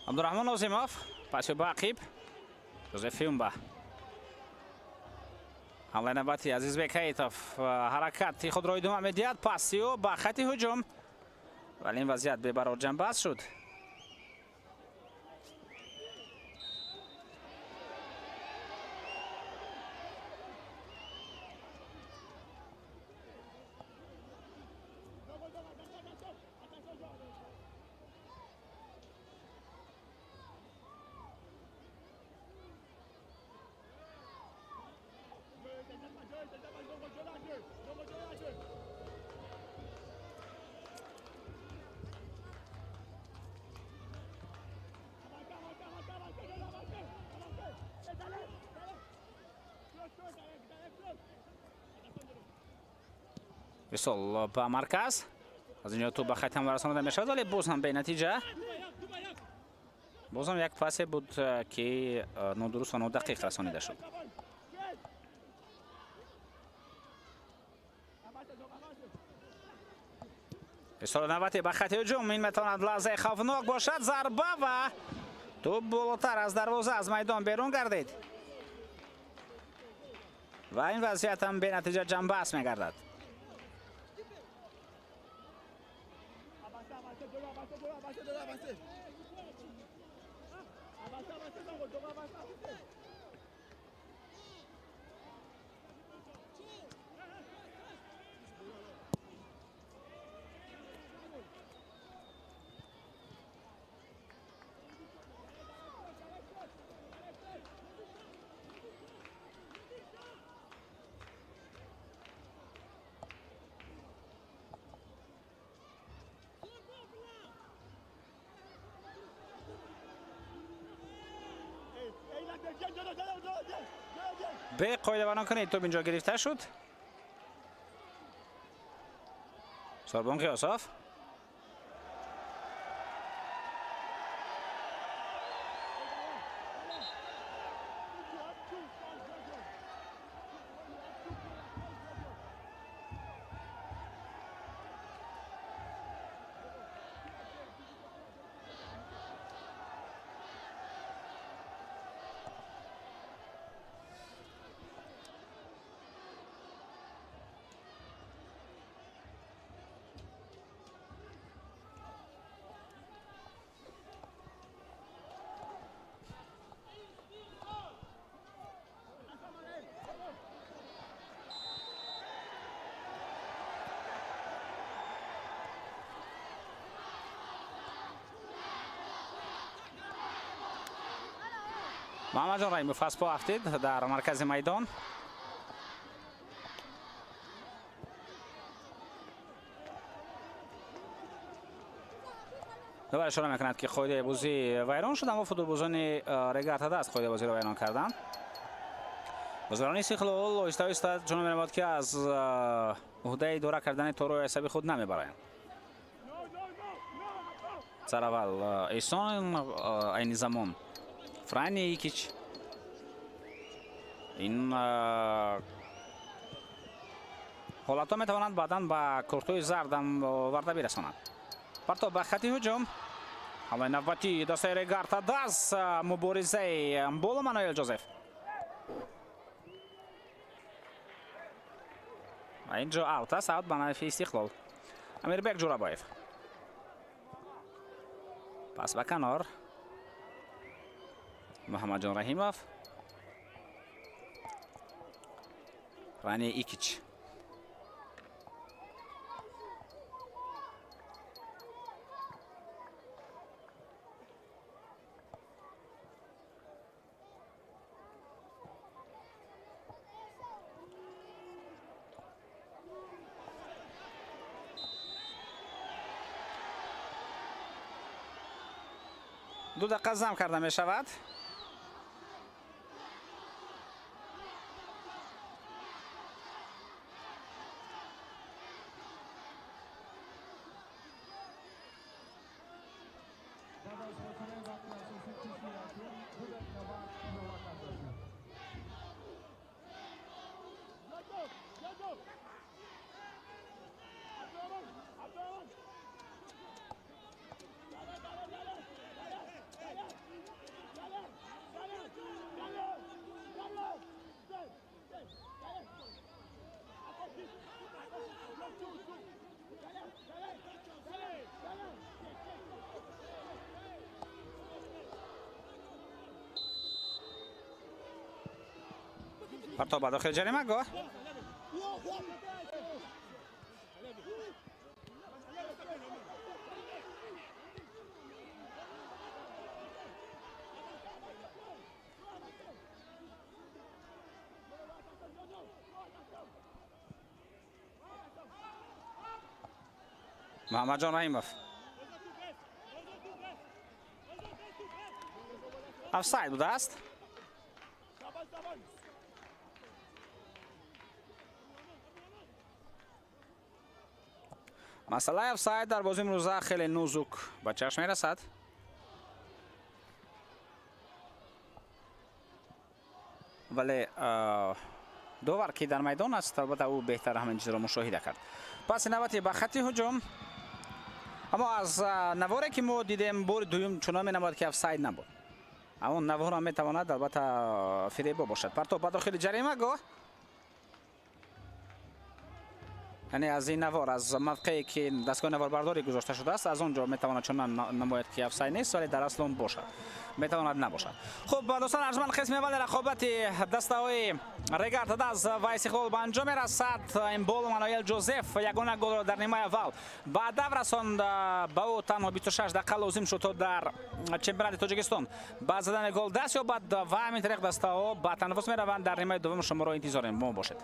Abdurahmon Ozimov pasi ba aqib Josef Fiumba ҳамлаи навбати Азизбек Хаитов ҳаракати худро идома медиҳад пасио ба хати ҳуҷум вале ин вазъият бебарор ҷанбаст шуд. висол ба марказ аз инҷо ту ба хати ҳамла расонида мешавад вале боз ҳам бенатиҷа. боз ҳам як пасе буд ки нодуруст ва нодақиқ расонида шуд. висол навбати ба хати ҳуҷум ин метавонад лаҳзаи хавфнок бошад. зарба ва ту болотар аз дарвоза аз майдон берун гардид ва ин вазъият ҳам бенатиҷа ҷанбаст мегардад. به قایدوانان کنید توپ اینجا گرفته شد. ساربان قیاساف محمد جان رحیموف از پا افتید در مرکز میدان. دوباره اشاره میکند که قاعده بازی ویران شد، اما فوتبالبازان رگارت دست قاعده بازی را ویران کردند. بازیکنان استقلال آهسته آهسته چون می‌رود که از عهده اداره کردن تورو حسابی خود نمیبرند. سر اول ایسان این زمان فرانی ایکیچ این حالت ها میتوانند بعداً با کارتوی زردم ورده برسانند. پرتاب به خط هجوم حمله نوبتی دسته رگارتا دست مبارزه بول مانوئل جوزف. اینجا اوت است، اوت به نفع استقلال. امیربek جوراباyev پس به کنار محمد جان رحیموف رانی ایکیچ دو دقیقه زم کرده می شود. پرتاب به داخل جریمه گاه. محمد جان رحیموف افساید بوده است. مسئله افساید در بازی امروزه خیلی نازک به چشم میرسد. ولی دوور که در میدان است البته او بهتر همین چیز را مشاهده کرد. پس نوبتی به خط هجوم، اما از نواری که ما دیدیم بار دوم چنان می‌نمود که افساید نبود. اما نوار هم میتواند البته فریبا باشد. پرتاب به داخل جریمه گاه، یعنی از این نوار از موقعی که دستگاه نوار برداری گذاشته شده است از اونجا میتواند چنان نماید که افساید نیست، ولی در اصل اون باشد، میتواند نباشد. خب دوستان ارجمند، قسم اول رقابت دسته‌های ریگارد از وایس خول به انجام رسد. این بال مانوئل جوزف یگانه گل را در نیمه اول به هدف رساند. به او تنها 26 دقیقه لازم شد تا در چمپیونات تاجیکستان با زدن گل دست یابد و همین طریق دسته‌ها به تنفس میروند. در نیمه دوم شما را انتظار ما باشد.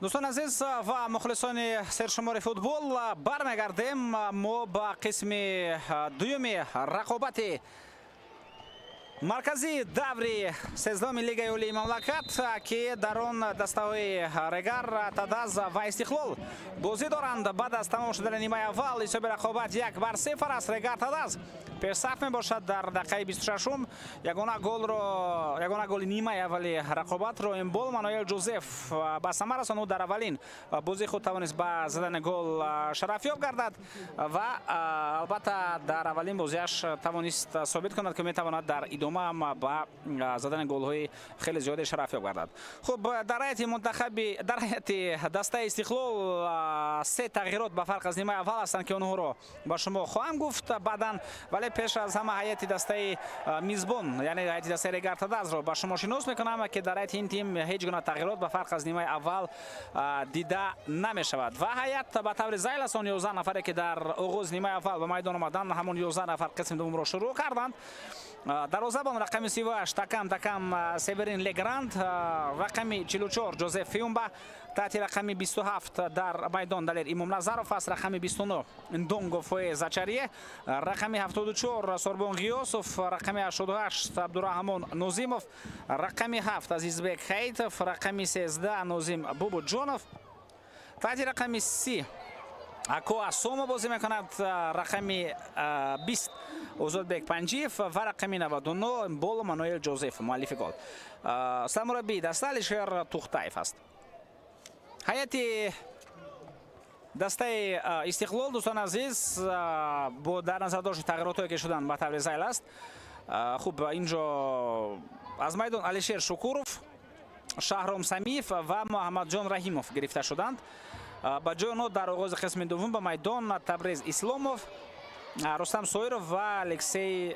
دوستان عزیز و مخلصان سرشمار فوتبال، برمیگردیم ما با قسم دوم رقابت مرکزی دوری سوم لیگ اولی مملکت که در آن دسته‌های رگر، تداز و استقلال بازی دارند. بعد از تمام شدن نیمه اول حساب رقابت 1-0 است. رگر تداز پیشرفت میباشد. در دقیقه 26م یگانه گل نیمه اولی رقابت رو امبول مانوئل جوزف به ثمر رساند. در اولین بازی خود توانست به زدن گل شرفیاب گردد و البته در اولین بازیش توانست ثابت کند که میتواند در ادامه هم با زدن گل های خیلی زیاد شرفیاب گردد. خب در هیئت دسته استقلال سه تغییرات به فرق از نیمه اول هستند که اونها رو با شما خواهم گفت بعداً، ولی پیش از همه هیئت دسته میزبان یعنی هیئت دسته رگر تداز رو با شما شناس میکنم که در هیئت این تیم هیچ گونه تغییرات به فرق از نیمه اول دیده نمی شود و هیئت به طور ذیل است 11 نفره که در آغاز نیمه اول به میدان آمدند، همون 11 نفر قسم دوم رو شروع کردند. دروازه‌بان رقم 38 تکم سیورین لگراند، رقم 44 جوزف فیومبا، تحت رقم 27 در میدان دلیر امام نظرов است، رقم 29 اندونگو فوی زچریه، رقم 74 سوربون غیاسوف، رقم 88 عبدالرحمن نوزیموف، رقم 7 عزیزبek خیتوف، رقم 13 نوزیم بوبو جونوف، تحت رقم 30 اکو اسومو بازی میکند، رقم 20 اوزودبک پنجیف و رقم 99 بول مانوئل جوزف مؤلف گل. سرمربی دسته علیشیر توختایف است. هیئت دسته استقلال دوستان عزیز با در نظر داشت تغییراتی که شدن به طور ذیل است. خوب اینجا از میدان علیشیر شکوروف، شهرام سمیف و محمد جان رحیموف گرفته شدند. با جای آنها در آغاز قسم دوم به میدان تبریز اسلاموف، رستم سویروف و الکسی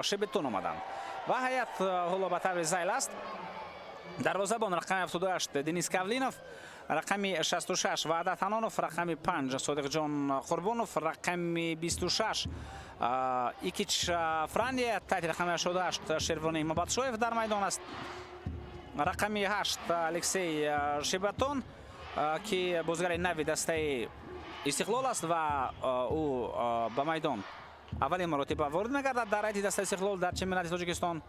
شبتون آمدند و هیئت حالا به طور ذیل است. دروازه‌بان رقم 78 دنیس کاولینوف، رقم 66 وعدت حنانوف، رقم 5 صادق جان قربانوف، رقم 26 ایکیچ فرانیه، تحت رقم 88 شروانی مبادشویف در میدان است، رقم 8 الکسی شبتون که بازیگر نوی دسته استقلال است و او به میدان اولین مرتبه وارد میگردد در هیئت دسته استقلال در چمپیونات تاجیکستان.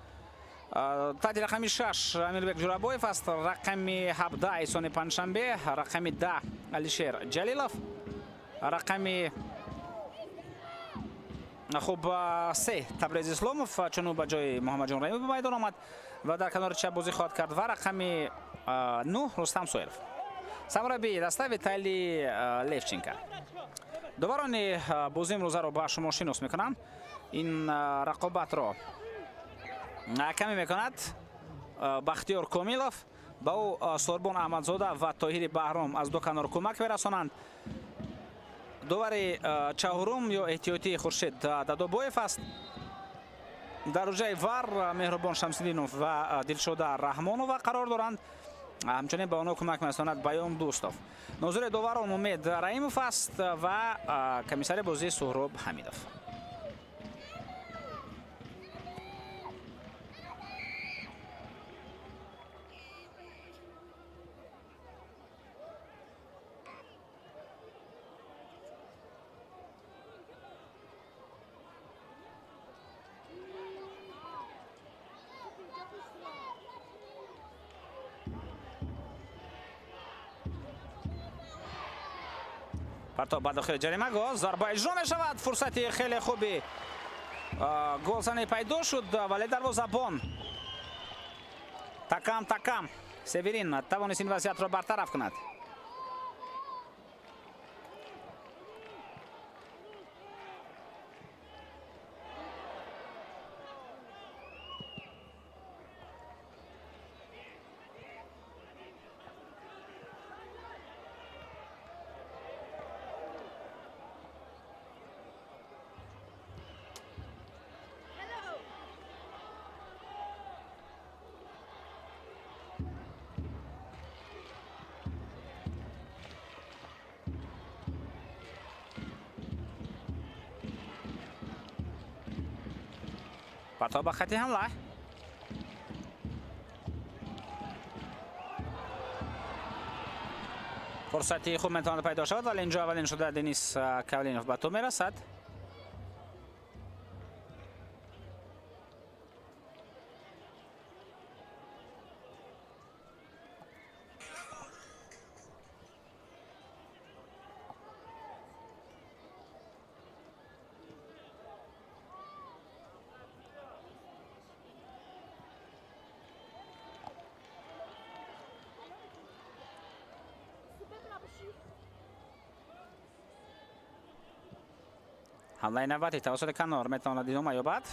تحت رقم 6 امیربek جورابویف است، رقم 17 ایسان پنجشنبه، رقم 10 علیشیر جلیلوف، رقم خوب 3 تبریز اسلاموف چون به جای محمد جان رحیمی به میدان آمد و در کنار چپ بازی خواهد کرد و رقم 9 رستم سویروف. سرمربی دسته ویتالی لیفچینکا. دوباره بازی امروز رو با شما شناس میکنم. این رقابت را کمی میکند بختیار کامیلوف با او سوربون احمدزاده و طاهر بهرام از دو کنار کمک میرسانند. دوباره چهارم یا احتیاطی خورشید دادابویف است. در رجای ور مهربان شمس‌الدینوف و دلشده رحمانوف قرار دارند. همچنین به آنها کمک می‌رساند بیان دوستوف. ناظر داوران امید رحیموف است و کمیسر بازی سهراب حمیدوف. پرتاب به داخل جریمه گل، ضربه اجرا می شود، فرصت خیلی خوبی گلزنی پیدا شد ولی دروازه‌بان تکم سیورین توانست این وضعیت را برطرف کند. партов ба хати ҳамла. фурсати хуб метавонад пайдо шавад, вале инҷо аввалин шуда Денис Кавлинов ба топ мерасад. ҳамлаи навбатӣ тавассути Канор метавонад идома ёбад.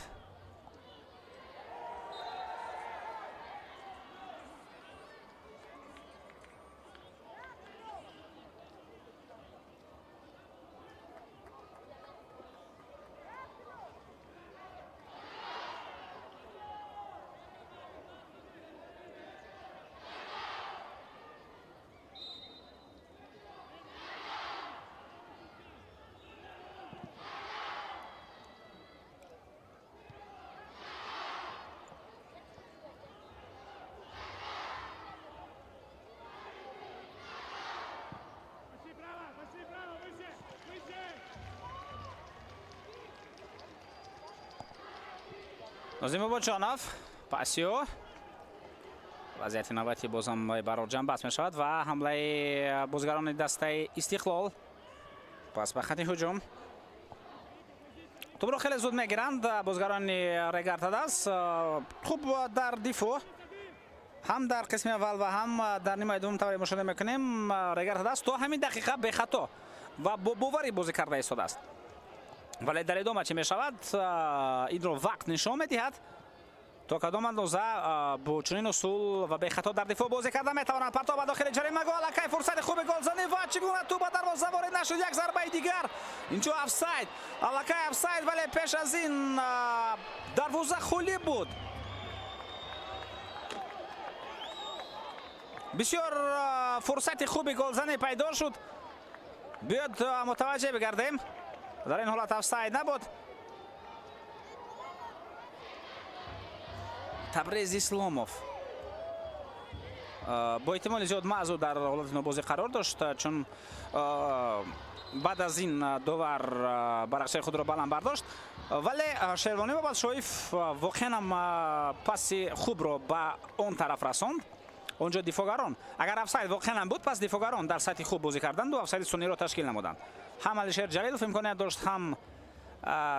Нозим Бобочонов, пасио. вазъияти навбатӣ бозам барор ҷамъбаст мешавад ва ҳамлаи бозгарони дастаи Истиқлол. пас ба хати ҳуҷум. тӯбро хеле зуд мегиранд бозгарони Регартадас. хуб дар дифоъ ҳам дар қисми аввал ва ҳам дар нимаи дуввум тавре мушоҳида мекунем Регартадас то ҳамин дақиқа бехато ва бо боварӣ бозӣ карда истодааст. вале дар идома чӣ мешавад инро вақт нишон медиҳад то кадом андоза бо чунин усул ва бехато дар дифоъ бозӣ карда метавонад. партов ба дохили ҷарима гол аллакай фурсати хуби голзанӣ ва чӣ гуна тӯ ба дарвоза ворид нашуд. як зарбаи дигар инҷо офсайд, аллакай офсайд, вале пеш аз ин дарвоза хулӣ буд. бисёр фурсати хуби голзанӣ пайдо шуд. биёд мутаваҷҷеҳ бигардем. дар ин ҳолат офсайд набуд. Табрез Исломов бо эҳтимоли зиёд маъзур дар ҳолати нобозӣ қарор дошт, чун баъд аз ин довар барақшаи худро баланд бардошт. вале Шервонӣ Бобатшоев воқеан ҳам паси хубро ба он тараф расонд. онҷо дифоъгарон агар офсайд воқеан ҳам буд, пас дифоъгарон дар сатҳи хуб бозӣ карданду офсайди сунъиро ташкил намуданд. ҳам Алишер Ҷалилов имконият дошт, ҳам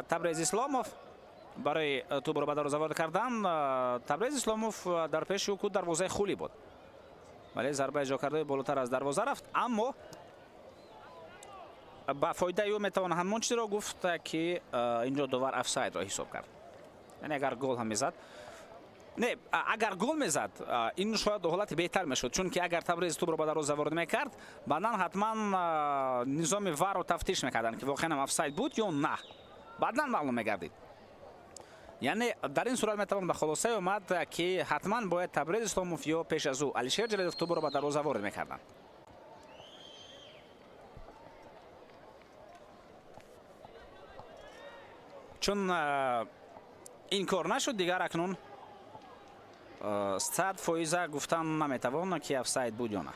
Табрез Исломов барои тӯбро ба дарвоза ворид кардан. Табрез Исломов дар пеши ӯ дарвозаи хулӣ буд, вале зарбаи ҷокардаи болотар аз дарвоза рафт. аммо ба фоидаи ӯ метавонам ҳамон чизро гуфт ки инҷо довар офсайдро ҳисоб кард. яъне агар гол ҳам мезад, не, агар гол мезад, ин шояд ҳолати беҳтар мешуд, чунки агар Табрез тӯбро ба дарвоза ворид мекард, баъдан ҳатман низоми варро тафтиш мекарданд ки воқеан ҳам офсайд буд ё на, баъдан маълум мегардид. яъне дар ин сурат метавон ба хулосае омад ки ҳатман бояд Табрез Исломов ё пеш аз ӯ Алишер Ҷалилов тӯбро ба дарвоза ворид мекарданд. чун ин кор нашуд, дигар акнун 100% гуфтан наметавон ки офсайд буд ё на.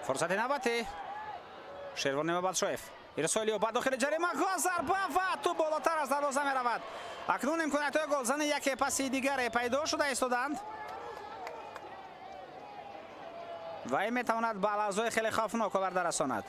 фурсати навбатӣ Шервонӣ Бобатшоев ирсоилиё ба дохили ҷарима гол зарба ва ту болотар аз дарвоза меравад. акнун имкониятҳои голзанӣ яке паси дигаре пайдо шуда истоданд. ва ин метавонад ба лаҳзаҳои хеле хавфнок оварда расонад.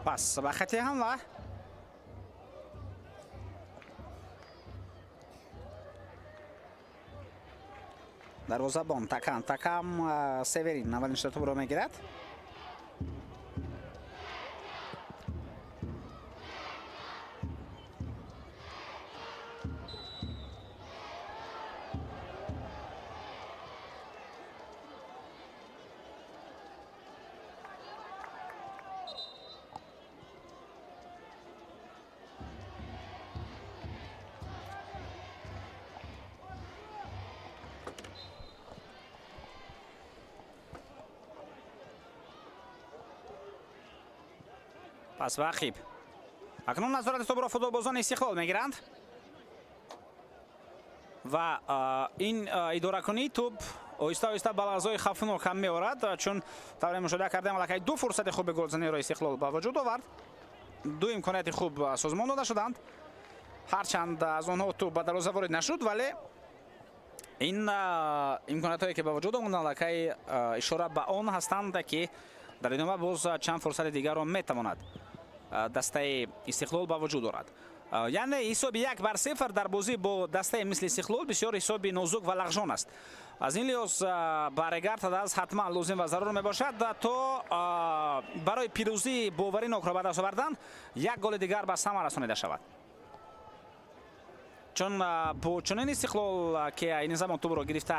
پس به خطی حمله دروازه‌بان تکم سیورین اولین شوت رو میگیرد. پس وقیب اکنون نظارت توپ را فوتبالبازان استقلال میگیرند و این اداره کنی توپ آهسته آهسته به لحظه‌های خفناک هم می‌آورد، چون طوری مشاهده کردیم الکی دو فرصت خوب گلزنی را استقلال به وجود آورد، دو امکانات خوب سازمان داده شدند، هرچند از آنها توپ به دروازه وارد نشد، ولی این امکانات هایی که به وجود آمدند الکی اشاره به آن هستند که در ادامه باز چند فرصت دیگر را میتواند دسته استقلال به وجود آورد. یعنی حساب 1-0 در بازی با دسته مثل استقلال بسیار حساب نازک و لغزان است. از این لحاظ برای گرتداز حتما لازم و ضرور می باشد تا برای پیروزی باورینok را به دست آوردن یک گل دیگر به ثمر رسانیده شود. چون با چنین استقلال که این زمان توپ را گرفته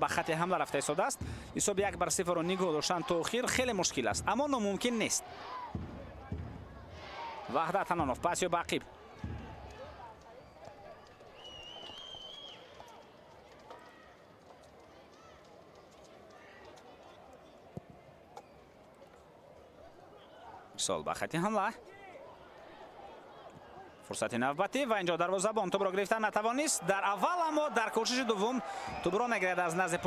به خط حمله رفته ایستاده است، حساب 1-0 را نگاه داشتن تا آخر خیلی مشکل است، اما ناممکن نیست. وحدت حنانوف پاس به عقیب. سال به خط حمله فرصت نوبتی و اینجا دروازه‌بان توپ را گرفتن نتوانست در اول، اما در کوشش دوم توپ را میگیرد از نزد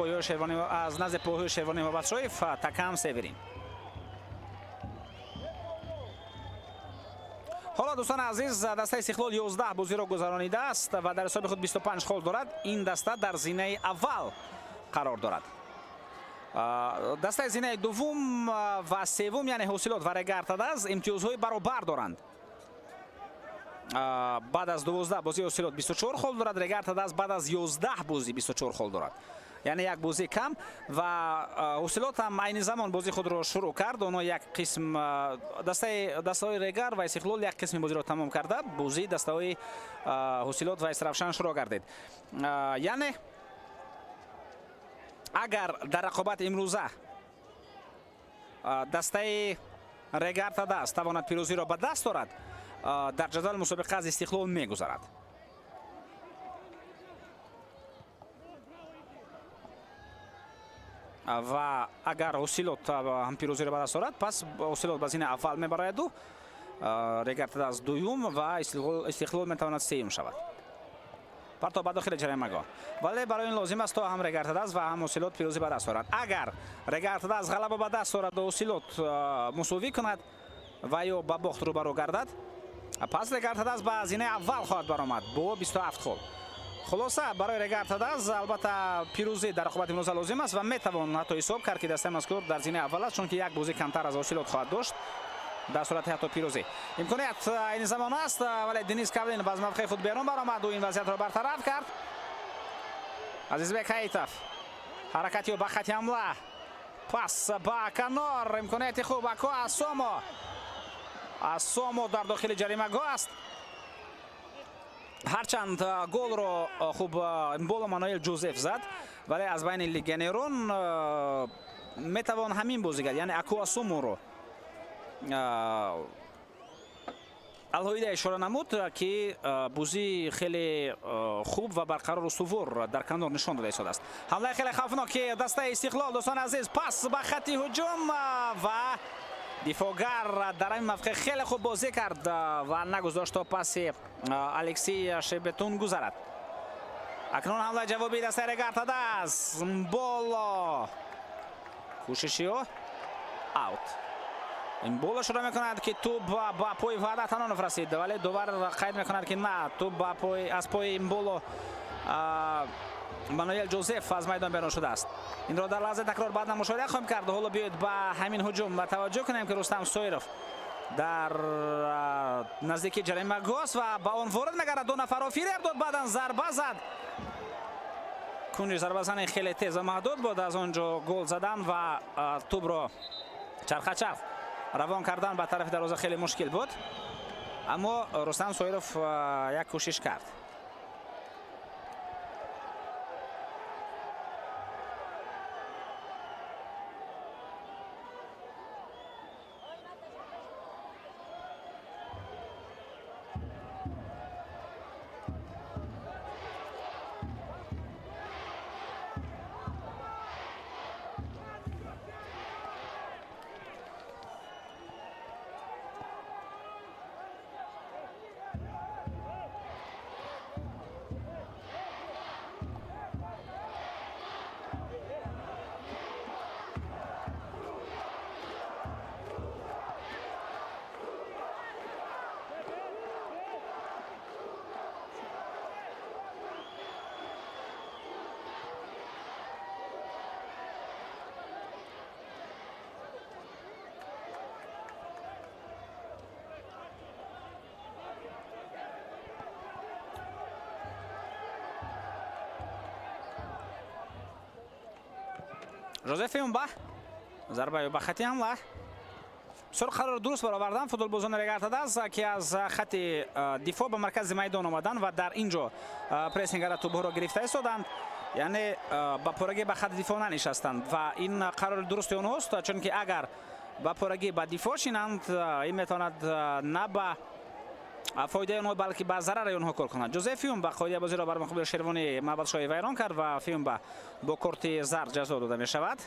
پاهای شیروانی و باتشویف تکم سیورین. حالا دوستان عزیز دسته استقلال 11 بازی را گذرانیده است و در حساب خود 25 گل دارد. این دسته در زینه اول قرار دارد. دسته زینه دوم و سوم یعنی حاصلات و رگارتداز امتیازهای برابر دارند. بعد از 12 بازی حاصلات 24 گل دارد، رگارتداز بعد از 11 بازی 24 گل دارد، یعنی یک بازی کم و حاصلات هم عین زمان بازی خود را شروع کرد. اونا یک قسم دسته رگار و استقلال یک قسم بازی را تمام کرده، بازی دسته حاصلات و استرافشان شروع گردید. یعنی اگر در رقابت امروزه دسته رگارتداز تواند پیروزی را به دست دارد، در جدول مسابقه از استقلال میگذرد. و اگر حاصلات هم پیروزی را به دست دارد، پس حاصلات به زینه اول میبراید و رگارتداز دوم و استقلال میتواند سوم شود. партоб ба дохили ҷаримагоҳ. Вале барои ин лозим аст то ҳам Регартадас ва ҳам Осилот пирӯзӣ ба даст оранд. Агар Регартадас ғалаба ба даст орад ва Осилот мусовӣ кунад ва ё ба бохт рӯбарӯ гардад, пас Регартадас ба ҳазинаи аввал хоҳад баромад бо 27 хол. خلاصه برای رگارتاداز البته پیروزی در رقابت امروز لازم است و میتوان حتی حساب کرد که دسته مذکور در زمین اول است چون که یک بازی کمتر از اوسیلوت خواهد داشت در صورت حتی پیروزی. امکانیت این زمان است ولی دنیز کاولین باز موقع خود بیرون برآمد و این وضعیت را برطرف کرد. عزیزبek حیتف حرکتی و به خط حمله پاس با کنار امکانیت خوب اکو اسامو در داخل جریمه‌گاه است. هرچند گل رو خوب بول مانوئل جوزف زد ولی از بین لگنرون میتوان همین بازیگر یعنی اکو اسامو رو الهیده اشاره نمود که بازی خیلی خوب و برقرار و استوار در کنار نشان داده شده است. حمله خیلی خوفناک دسته استقلال دوستان عزیز پاس به خط هجوم و دفاعگر در این موقع خیلی خوب بازی کرد و نگذاشت تا پاس الکسی شبتون گذرد. اکنون حمله جوابی دسته رگارتاداز بالا کوششی و اوت. این بالا شروع میکند که توپ با پای وحدت انانوف رسید ولی دوباره قید میکند که نه توپ با پای از پای این بالا مانوئل جوزف از میدان بیرون شده است. این را در لحظه تکرار بعد مشاهده خواهیم کرد. حالا بیاید با همین هجوم و توجه کنیم که رستم سویروف در نزدیکی جریمه‌گاه است و با آن وارد میگردد. دو نفر را فریب داد بعداً ضربه زد. کنج ضربه زنی خیلی تیز و محدود بود از اونجا گل زدن و توپ را چرخ روان کردن به طرف دروازه خیلی مشکل بود اما رستم سویروف یک کوشش کرد. جوزف یونبا ضربه به خط حمله بسیار قرار درست برآوردن فوتبالبازان رگارتاداز که از خط دفاع به مرکز میدان آمدن و در اینجا پرسینگ را توپ را گرفته ایستادند یعنی با پارگی به خط دفاع ننشستند و این قرار درست اونهاست چون که اگر با پارگی به دفاع شینند این میتواند نه به فایده اونها بلکه به ضرر اونها کار کند. جوزف یونبا قاعده بازی را بر مقابل شیروانی معبدشاهی ویران کرد و فیونبا با کارت زرد جزا داده می شود.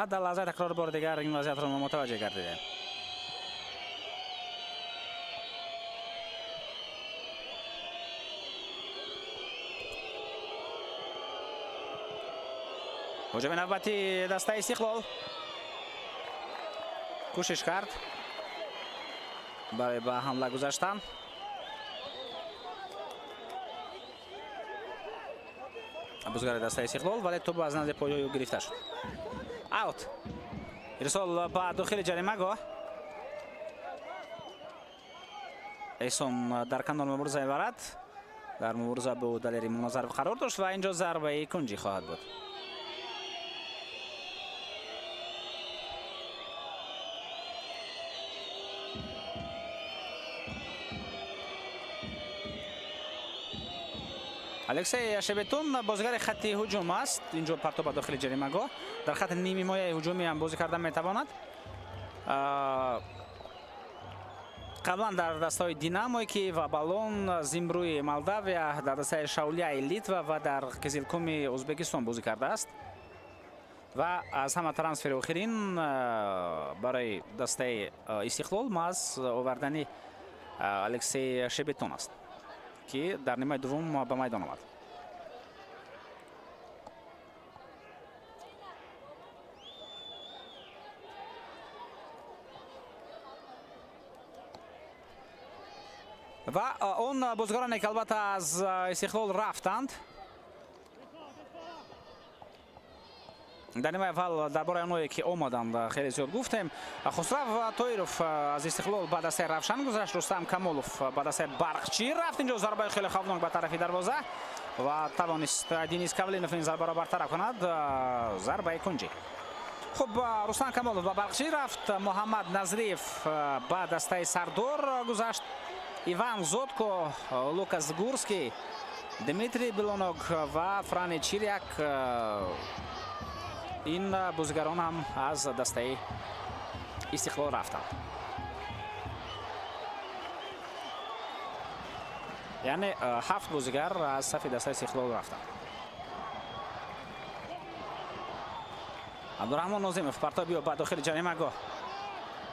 در لحظه تکرار بار دیگر این وضعیت را متوجه گردیدیم. هجوم نوبتی دسته استقلال کوشش کرد برای به حمله گذاشتن. بازیکن دسته استقلال ولی توپ از نزد پای او گرفته شد. اوت. ارسال به داخل جریمه‌گاه. ایسون در کنار مبارزه می‌برد. در مبارزه با دلیری مناظره قرار داشت و اینجا ضربه کنجی خواهد بود. الکسی شبتون بازیگر خط هجوم است. اینجا پرتاب داخل جریمه‌گاه در خط نیمه مایه هجومی هم بازی کردن میتواند. قبلا در دستای دینامو کیف و بالون زیمبروی مولداویا، در دستای شاولیای لیتوا و در قزیلکومی ازبکستان بازی کرده است و از همه ترانسفر آخرین برای دسته استقلال ماز آوردن الکسی شبتون است که در نیمه دوم به میدان آمد. و اون بازیکنانی که البته از استقلال رفتند در نیمه اول درباره اونایی که آمدند خیلی زیاد گفتیم. خسرو طایروف از استقلال به دست روشن گذشت، رستم کمالوف به دست برقچی رفت. اینجا ضربه خیلی خوفناک به طرف دروازه و توانست دینیس کاولینوف این ضربه را برطرف کند. ضربه کنجی. خب رستم کمالوف به برقچی رفت، محمد نظریف به دست سردار گذشت، ایوان زودکو، لوکاس گورسکی، دمیتری بیلونوگ و فرانی چیریاک این بازیگران هم از دسته استقلال رفتند. یعنی 7 بازیگر از صف دسته استقلال رفتند. عبدالرحمن ناظیموف پرتابی به داخل جریمه گاه،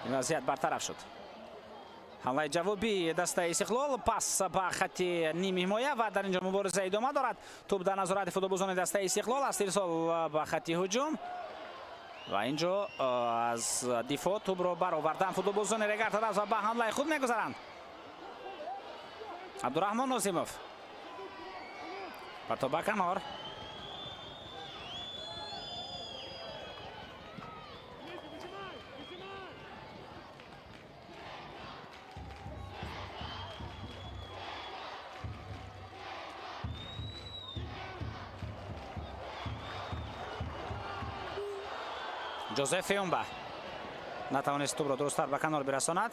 این وضعیت برطرف شد. حمله جوابی دسته استقلال، پاس به خط نیم حمایه و در اینجا مبارزه ادامه دارد. توپ در نظارت فوتبالبازان دسته استقلال است، ارسال به خط هجوم و اینجا از دفاع توپ را برآوردن فوتبالبازان رگارتاداز و به حمله خود میگذارند. عبدالرحمن ناظیموف پرتاب به کنار، جوزف یومبا نتوانست توپ را درست‌تر به کنار برساند.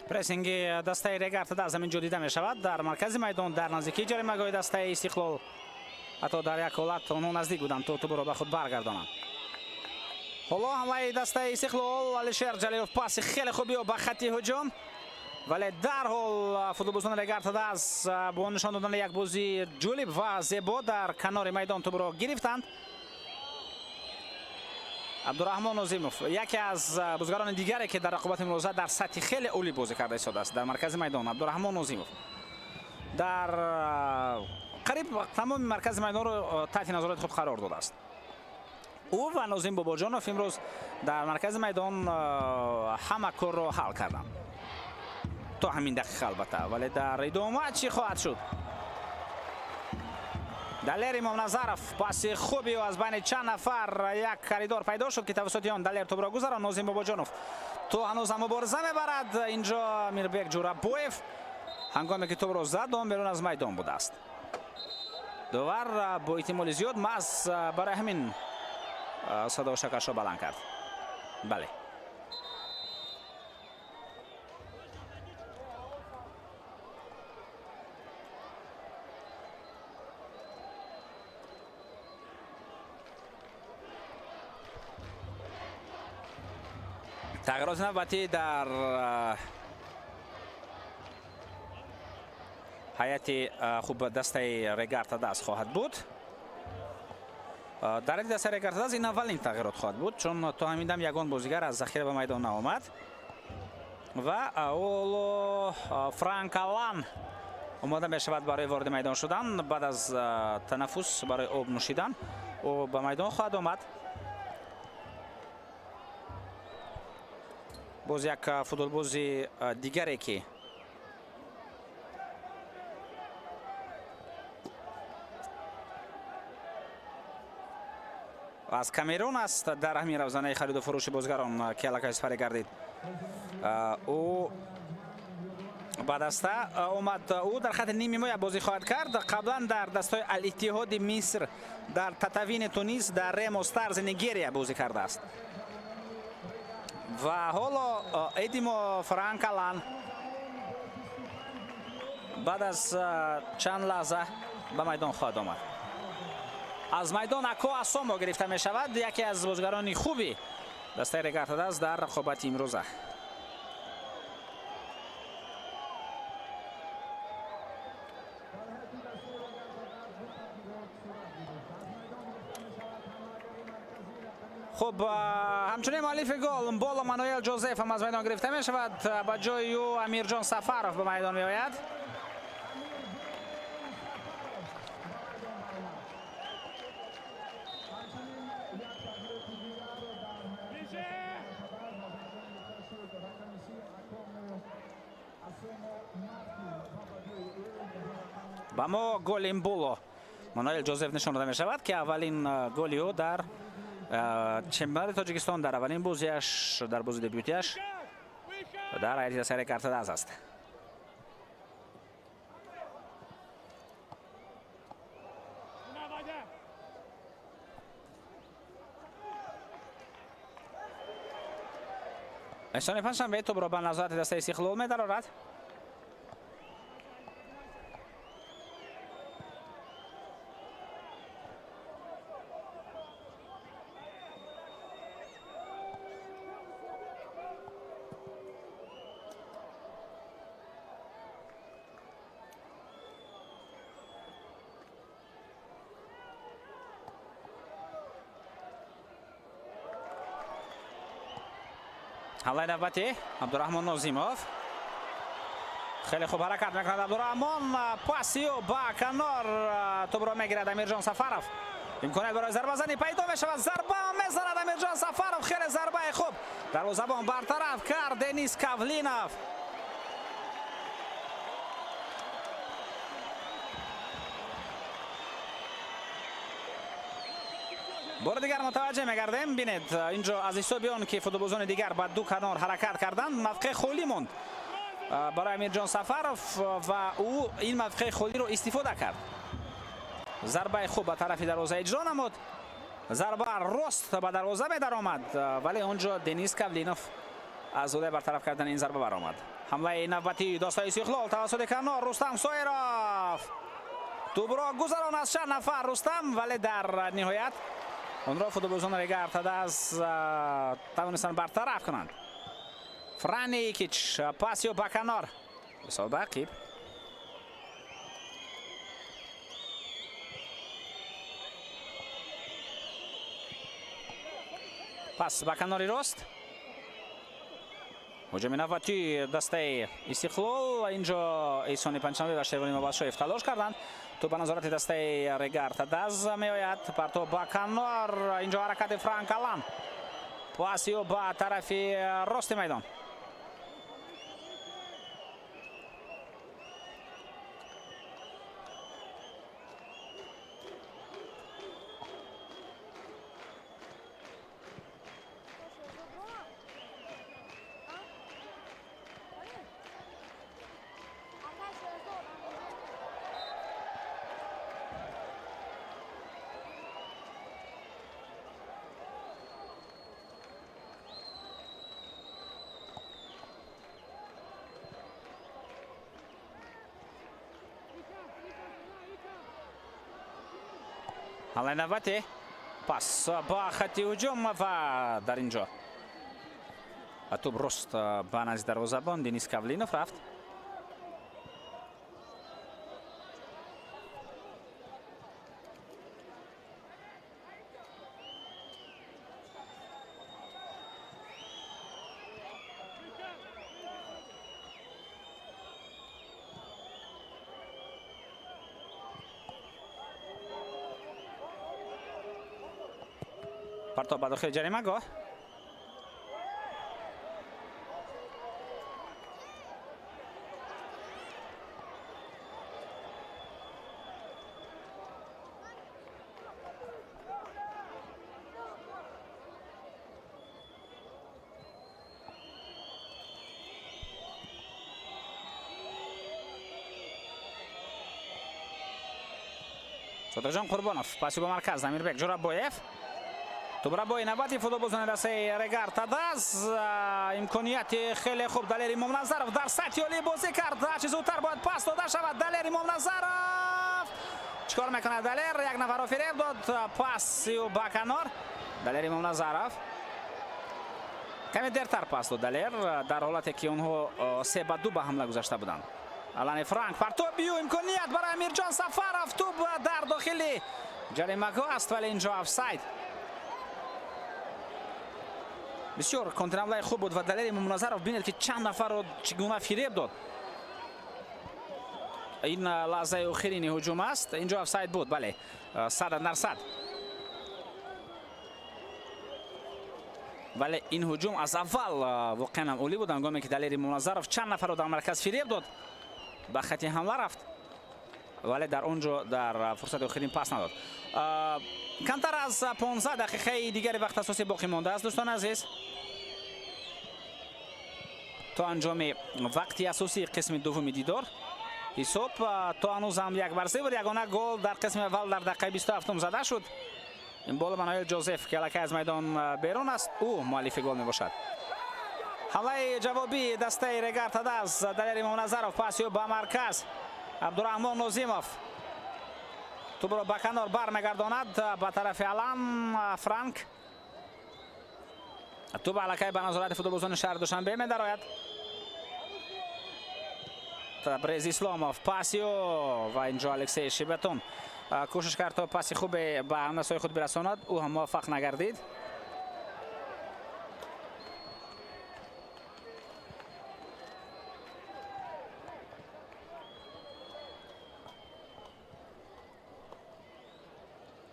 پرسینگ دسته رگارتاداز همینجا دیده می شود در مرکز میدان در نزدیکی جریمه گاه دسته استقلال. حتی در یک حالت اونها نزدیک بودند تو توپ را به خود برگردانند. حالا حمله دسته استقلال، علیشیر جلیلوف پاس خیلی خوبی و به خط هجوم، ولی در حال فوتبالبازان رگارتاداز با نشان دادن یک بازی جالب و زیبا در کنار میدان توپ را گرفتند. عبدالرحمن ناظیموف یکی از بازیگران دیگری که در رقابت امروزه در سطح خیلی عالی بازی کرده ایستاده است در مرکز میدان. عبدالرحمن ناظیموف در قریب تمام مرکز میدان رو تحت نظارت خود قرار داده است. او و ناظیم باباجانوف امروز در مرکز میدان همه کار رو حل کردند تا همین دقیقه البته، ولی در ادامه چی خواهد شد؟ دلیر امام نظرف پاس خوبی و از بین چند نفر یک خریدار پیدا شد که توسط آن دلیر توپ را گذراند. ناظیم باباجانوف تو هنوز هم مبارزه میبرد. اینجا میربک جورابویف هنگامی که توپ را زد آن بیرون از میدان بوده است. داور با احتمال زیاد محض برای همین صدا و شکش را بلند کرد. بله تغییرات نوبتی در هیئت خوب دسته رگارتاداز خواهد بود. در دسته رگارتاداز این اولین تغییرات خواهد بود چون تا همین دم یگان بازیگر از ذخیره به میدان نآمد ва аоло Франк Алан омода мешавад барои ворди майдон шудан. баъд аз танаффус барои об нӯшидан ӯ ба майдон хоҳад омад. боз як футболбози дигаре ки аз Камерун аст дар ҳамин равзанаи хариду фурӯши бозгарон ки аллакай сифаре гардид. ӯ ба даста омад. ӯ дар хати ними моя бозӣ хоҳад кард. қаблан дар дастаи Ал-Иттиҳоди Миср, дар Татавини Тунис, дар Ремо Старзи Нигерия бозӣ кардааст. ва ҳоло эдимо Франк Алан баъд аз чанд лаҳза ба майдон хоҳад омад. аз майдон Ако Асомо гирифта мешавад. яке аз бозгарони хуби дастаи Регартадаст дар рақобати имрӯза. хуб, ҳамчунин муаллифи гол Боло Мануэл Ҷозеф ҳам аз майдон гирифта мешавад. ба ҷои ӯ Амирҷон Сафаров ба майдон меояд. ба мо голи Боло Мануэл Ҷозеф нишон дода мешавад ки аввалин голи ӯ дар чемпионати Тоҷикистон, дар аввалин бозиаш, дар бози дебютиаш дар ҳайати дастаи Регартадаз аст. эҳсони панҷшанбе тӯбро ба назорати дастаи Истиқлол медарорад. ҳамлаи навбатӣ Абдураҳмон Нозимов. хеле хуб ҳаракат мекунад Абдураҳмон. пасиё ба канор. тӯбро мегирад Амирҷон Сафаров. имконият барои зарбазанӣ пайдо мешавад. зарба мезанад Амирҷон Сафаров. хеле зарбаи хуб. дарвозабон бартараф кард Денис Кавлинов. бори дигар мутаваҷҷеҳ мегардем. бинед инҷо аз ҳисоби он ки футболбозони дигар ба ду канор ҳаракат карданд, мавқеъ холӣ монд барои Амирҷон Сафаров ва ӯ ин мавқеъи холиро истифода кард. зарбаи хуб ба тарафи дарвоза иҷро намуд. зарба рост ба дарвоза медаромад, вале онҷо Денис Кавлинов аз ӯлаи бартараф кардани ин зарба баромад. ҳамлаи навбатии Достаи Истиқлол тавассути канор Рустам Соиров. тӯбро гузарон аз чанд нафар Рустам, вале дар ниҳоят онро футболбозони Регартадаз тавонистанд бартараф кунанд. Франикич пасиё ба канор. ҳисоб ақиб. пас ба канори рост. ҳуҷуми навбатӣ дастаи Истиқлол. инҷо Эҳсони Панҷшанбе ва Шервони Мобашшоев талош карданд. ту ба назорати дастаи Регартадаз меояд. партоб ба канор. инҷо ҳаракати Франк Алан. пасиё ба тарафи рости майдон. ҳамлаи навбатӣ. пас ба хати ҳуҷум ва дар инҷо тӯб рост ба назди дарвозабон Денис Кавлинов рафт. پرتاب به داخل جریمه‌گاه. صادقجان قربانوف پاسی به مرکز امیربک جورابویف تو برای نوبتی فوتبالبازان رسه رگارد داز امکانیت خیلی خوب دلیر امام نظرов در سطح عالی بازی کرد. چه زودتر باید پاس داده شود. دلیر امام نظرов چیکار میکنه؟ دلیر یک نفر فریب داد پاسی و با کنار. دلیر امام نظرов کمی دیرتر پاس داد دلیر در حالتی که اونها 3-2 به حمله گذاشته بودند. الان فرانک پرتوبیو امکانیت برای امیرجان سفرов توپ در داخل جریمه‌گاه است ولی اینجا آفساید. بسیار کنترل خوب بود و دلیر امام نظرов بینید که چند نفر رو چگونه فریب داد. این لحظه آخرین هجوم است. اینجا آفساید بود. بله 100%. ولی این هجوم از اول واقعا عالی بود. هنگامی که دلیر امام نظرov چند نفر رو در مرکز فریب داد به خط حمله رفت ولی در اونجا در فرصت آخرین پاس نداد. کمتر از 15 دقیقه دیگر وقت اساسی باقی مانده است دوستان عزیز تا انجام وقتی اساسی قسم دوم دیدار. حساب تا هنوز هم 1-0 بود. یگانه گل در قسم اول در دقیقه 27 زده شد. این بال منوئل جوزف که الکی از میدان بیرون است او مؤلف گل می باشد. حمله جوابی دسته رگارد داز دلیر امام نظرov پاسیو با مرکز عبدالرحمن نوزیموف توپ را به کنار برمیگرداند به طرف الان فرانک توپ الکی به نظارت فوتبالبازان شهر دوشنبه می درآید. تبریز اسلاموف پاسیو و اینجا الکسی شیبتون کوشش کرد تا پاسی خوب به همنسای خود برساند او هم موفق نگردید.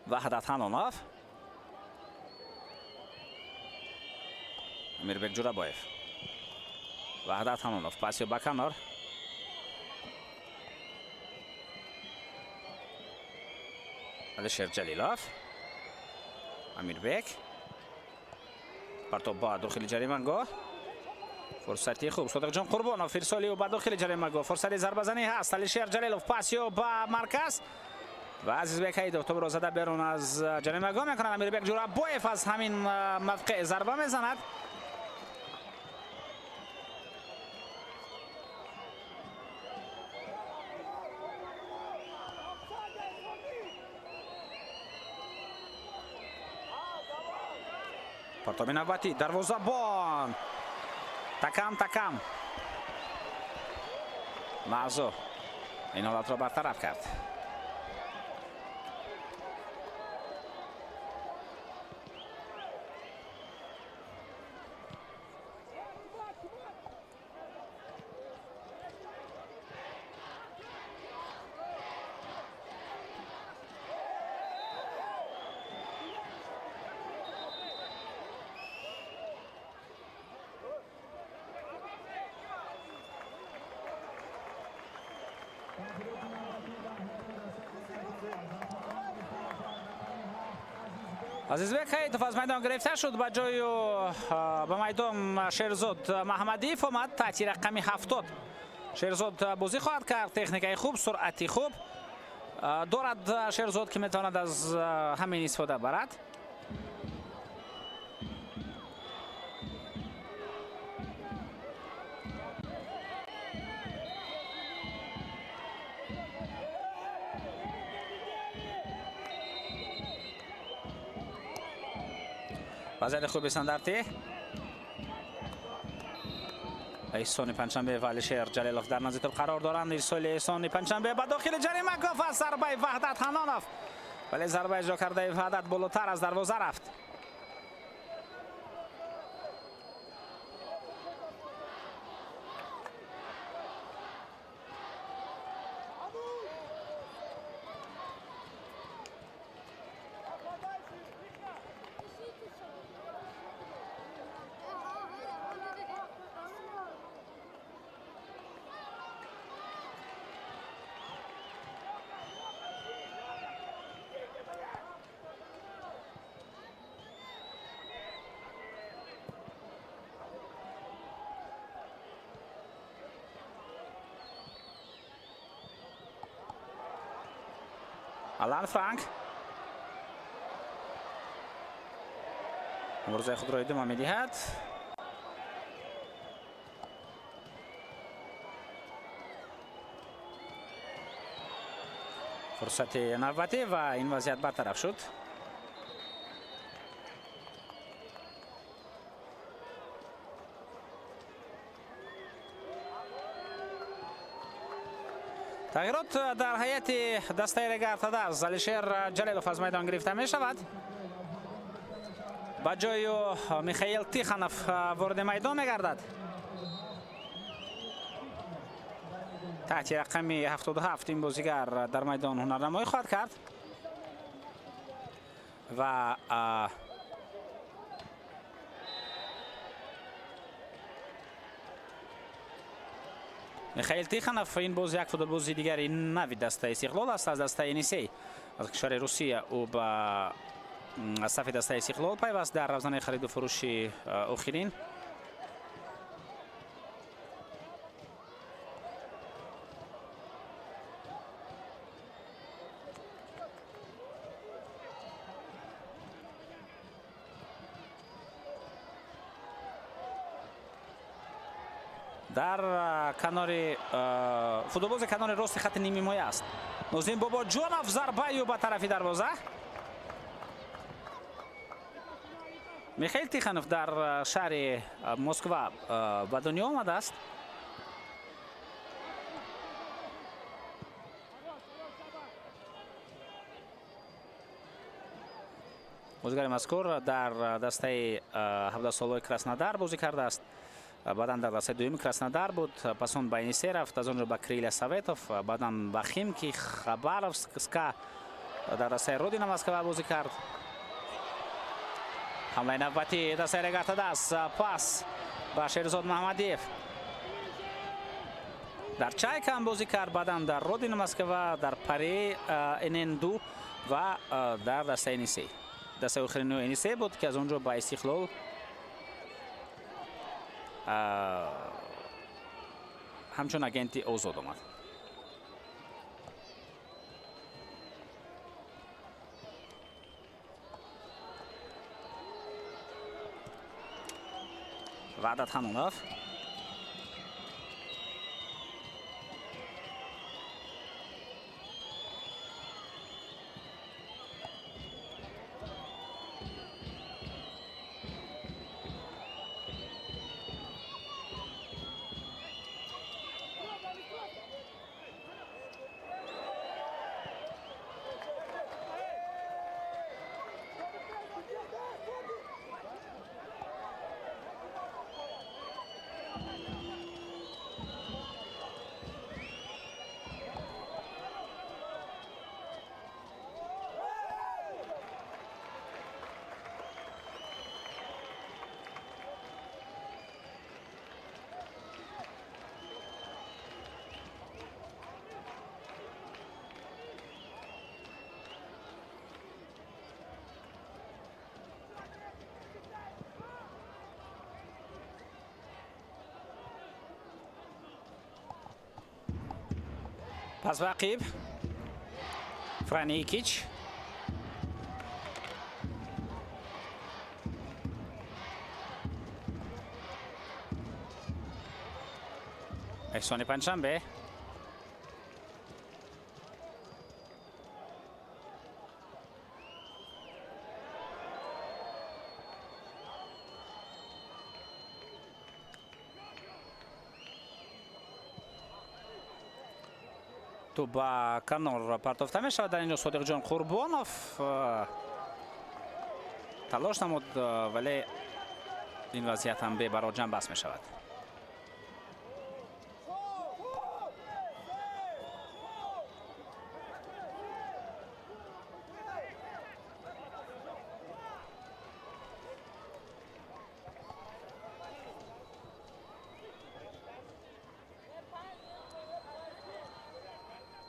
وحدت حنانوف امیربک جورابویف وحدت حنانوف پاسیو به کنار علیشیر جلیلوف امیربک پرتاب با داخل جریمه‌گاه فرصتی خوب صادقجان قربانوف ارسالی و با داخل جریمه‌گاه فرصت ضربه زنی هست. علیشیر جلیلوف پاسیو با مرکز و عزیزبک هیدو توپ را زده بیرون از جریمه‌گاه میکنند. امیربک جورابویف از همین موقع ضربه میزند. پرتاب نوبتی دروازه‌بان تکم معزو این حالت را برطرف کرد. عزیزبک هیدوف از میدان گرفته شد به جای به میدان شیرزاد محمدیف آمد. تحت رقم 70 شیرزاد بازی خواهد کرد. تکنیک خوب سرعتی خوب دارد شیرزاد که میتواند از همین استفاده برد. وضعیت خوب استانداردی ایسانی پنجشنبه و علیشیر جلیلوف در نزدیک قرار دارند. ارسال ایسانی پنجشنبه به داخل جریمه‌گاه ضربه وحدت حنانوف ولی ضربه اجرا کرده وحدت بالاتر از دروازه رفت. алан франк мурзаи худро идома медиҳад. фурсати навбатӣ ва ин вазъият бартараф шуд. тағйирот дар ҳайати дастаи регартадарз. Алишер Ҷалилов аз майдон гирифта мешавад. ба ҷою Михаил Тихонов ворид майдон мегардад. таҳти рақами 77 ин бозигар дар майдон ҳунарнамоӣ хоҳад кард ва Михаил Тихонов ин боз як футболбози дигари нави дастаи Истиқлол аст. аз дастаи Енисей аз кишвари Русия ӯ ба сафи дастаи Истиқлол пайваст дар равзанаи хариду фурӯши охирин. дар канори футболбози канори рости хатти нимҳимоя аст. Нозим Бобоҷонов зарбаю ба тарафи дарвоза. Михаил Тихонов дар шаҳри Москва ба дунё омадааст. бозигари мазкур дар дастаи 17-солаи Краснодар бозӣ кардааст. баъдан дар дастаи дуюми Краснодар буд. пас он ба Енисей рафт, аз он ҷо ба Крилия Советов, баъдан ба Химки Хабаровска дар дастаи Родина Москва бозӣ кард. ҳамлаи навбатӣ дастаи регартадаст. пас ба Шерзод Маҳмадиев. дар Чайка ҳам бозӣ кард, баъдан дар Родина Москва, дар Пари НН2 ва дар дастаи Енисей. дастаи охирини Енисей буд ки аз он ҷо ба Истиқлол ҳамчун агенти озод омад. Ваъдат Ханунов. پس رقیب فرانیکیچ احسان پنجشنبه تو با کنار پرتافته میشود. در اینجا صادق جان قربانوف تلاش نمود ولی این وضعیت هم به برای جنب بس میشود.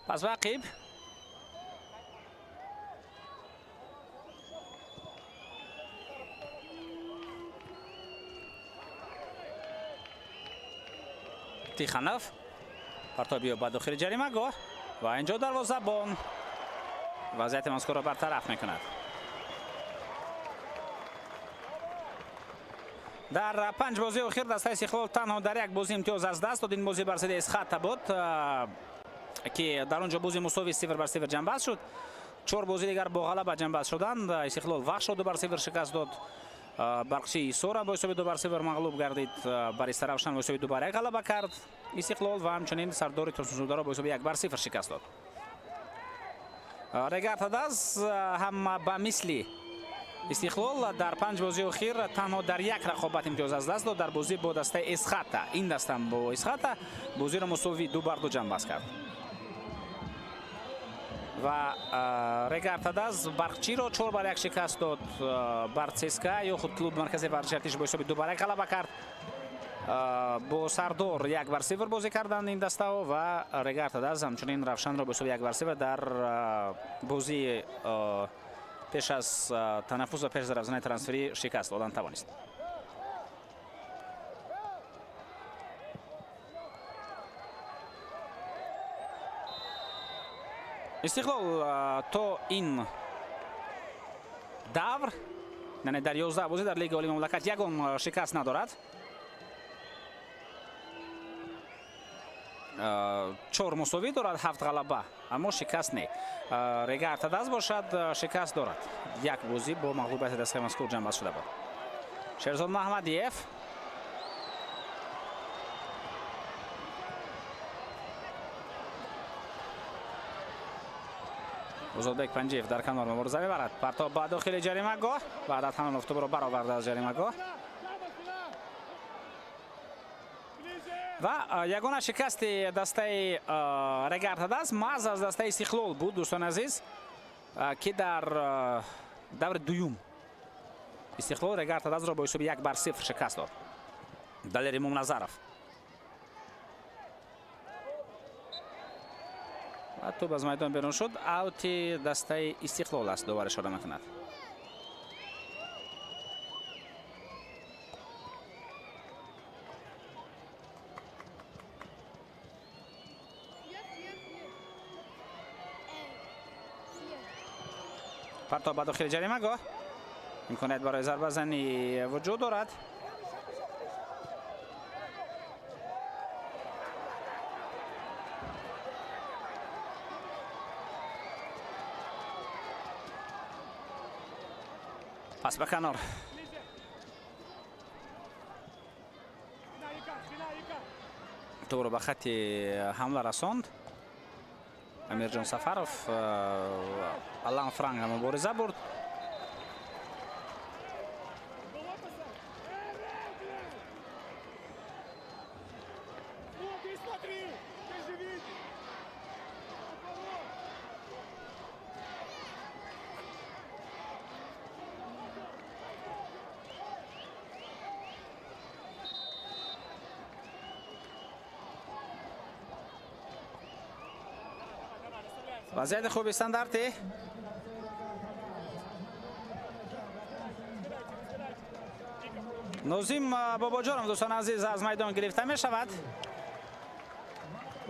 پس رقیب تیخانوف پرتابی با داخل جریمه گاه و اینجا دروازه‌بان وضعیت مذکور را برطرف میکند. در 5 بازی اخیر دسته استقلال تنها در یک بازی امتیاز از دست داد. این بازی بر ضد اسخط بود که در اونجا بازی مساوی 0-0 جنبست شد. 4 بازی دیگر با غلبه جنبست شدند. استقلال وخش 2-0 شکست داد. برقچی سورا با حساب 2-0 مغلوب گردید. بر استرافشان با حساب 2-1 غلبه کرد استقلال و همچنین سردار ترسوزودا را با حساب 1-0 شکست داد. رگارتاداز هم به مثل استقلال در 5 بازی اخیر تنها در یک رقابت امتیاز از دست داد. در بازی با دسته اسخط، این دسته با اسخط بازی را مساوی 2-2 جنبست کرد و رگارتاداز برقچی را 4-1 شکست داد. بر CSKA یا خود کلوب مرکزی ورزشی با حساب 2-1 غلبه کرد. با سردار 1-0 بازی کردند این دسته و رگارتاداز همچنین رفشان را با حساب 1-0 در بازی پیش از تنفس و پیش از رفتن ترانسفری شکست دادن توانست. استقلال تا این دور یعنی در 11 بازی در لیگ عالی مملکت یگان شکست ندارد. 4 مساوی دارد، 7 غلبه، اما شکست نه. رگارتاداز باشد شکست دارد. یک بازی با مغلوبیت دسته مذکور جنبست شده بود. شیرزاد محمدیف بزرگبک پنجیف در کنار مبارزه میبرد. پرتاب به داخل جریمه گاه بعد از همان افتبار را برآورده از جریمه گاه و یگانه شکست دسته رگارتاداز محض از دسته استقلال بود دوستان عزیز که در دور دوم استقلال رگارتاداز را با حساب 1-0 شکست داد. دلیر ممنظرف توپ از میدان بیرون شد. اوت دسته استقلال است دوباره شده میکند. پرتاب به داخل جریمه گاه امکانیت برای ضربه زنی وجود دارد. پس به کنار تو رو به خط حمله رساند. امیر جان سفروف الان فرانگ هم مبارزه برد. وضعیت خوب استانداردی نوزیم باباجان دوستان عزیز از میدان گرفته می شود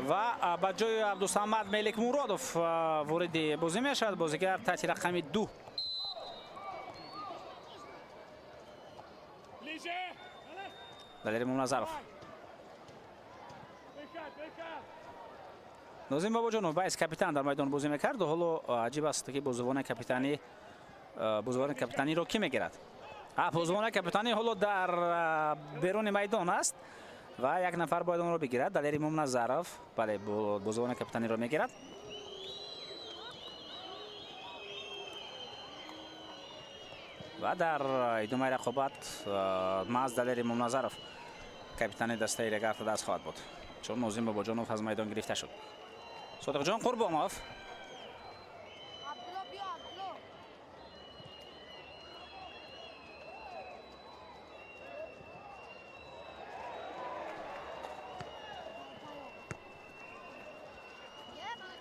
و به جای عبدالصمد ملک مرادوف وارد بازی می شود. بازیگر تحت رقم 2 دلیر ممنظرف. نوزیم باباجانov باید کاپیتان در میدان بازی میکرد و حالا عجیب است که بازیکن کاپیتانی را کی میگیرد؟ بازیکن کاپیتانی حالا در بیرون میدان است و یک نفر باید اون را بگیرد. دلیر ممنظرف بله بازیکن کاپیتانی را میگیرد. و در ادامه رقابت محض دلیر ممنظرف کاپیتان دسته رگارتاداز خواهد بود چون نوزیم باباجانov از میدان گرفته شد. صادق جان قربانوف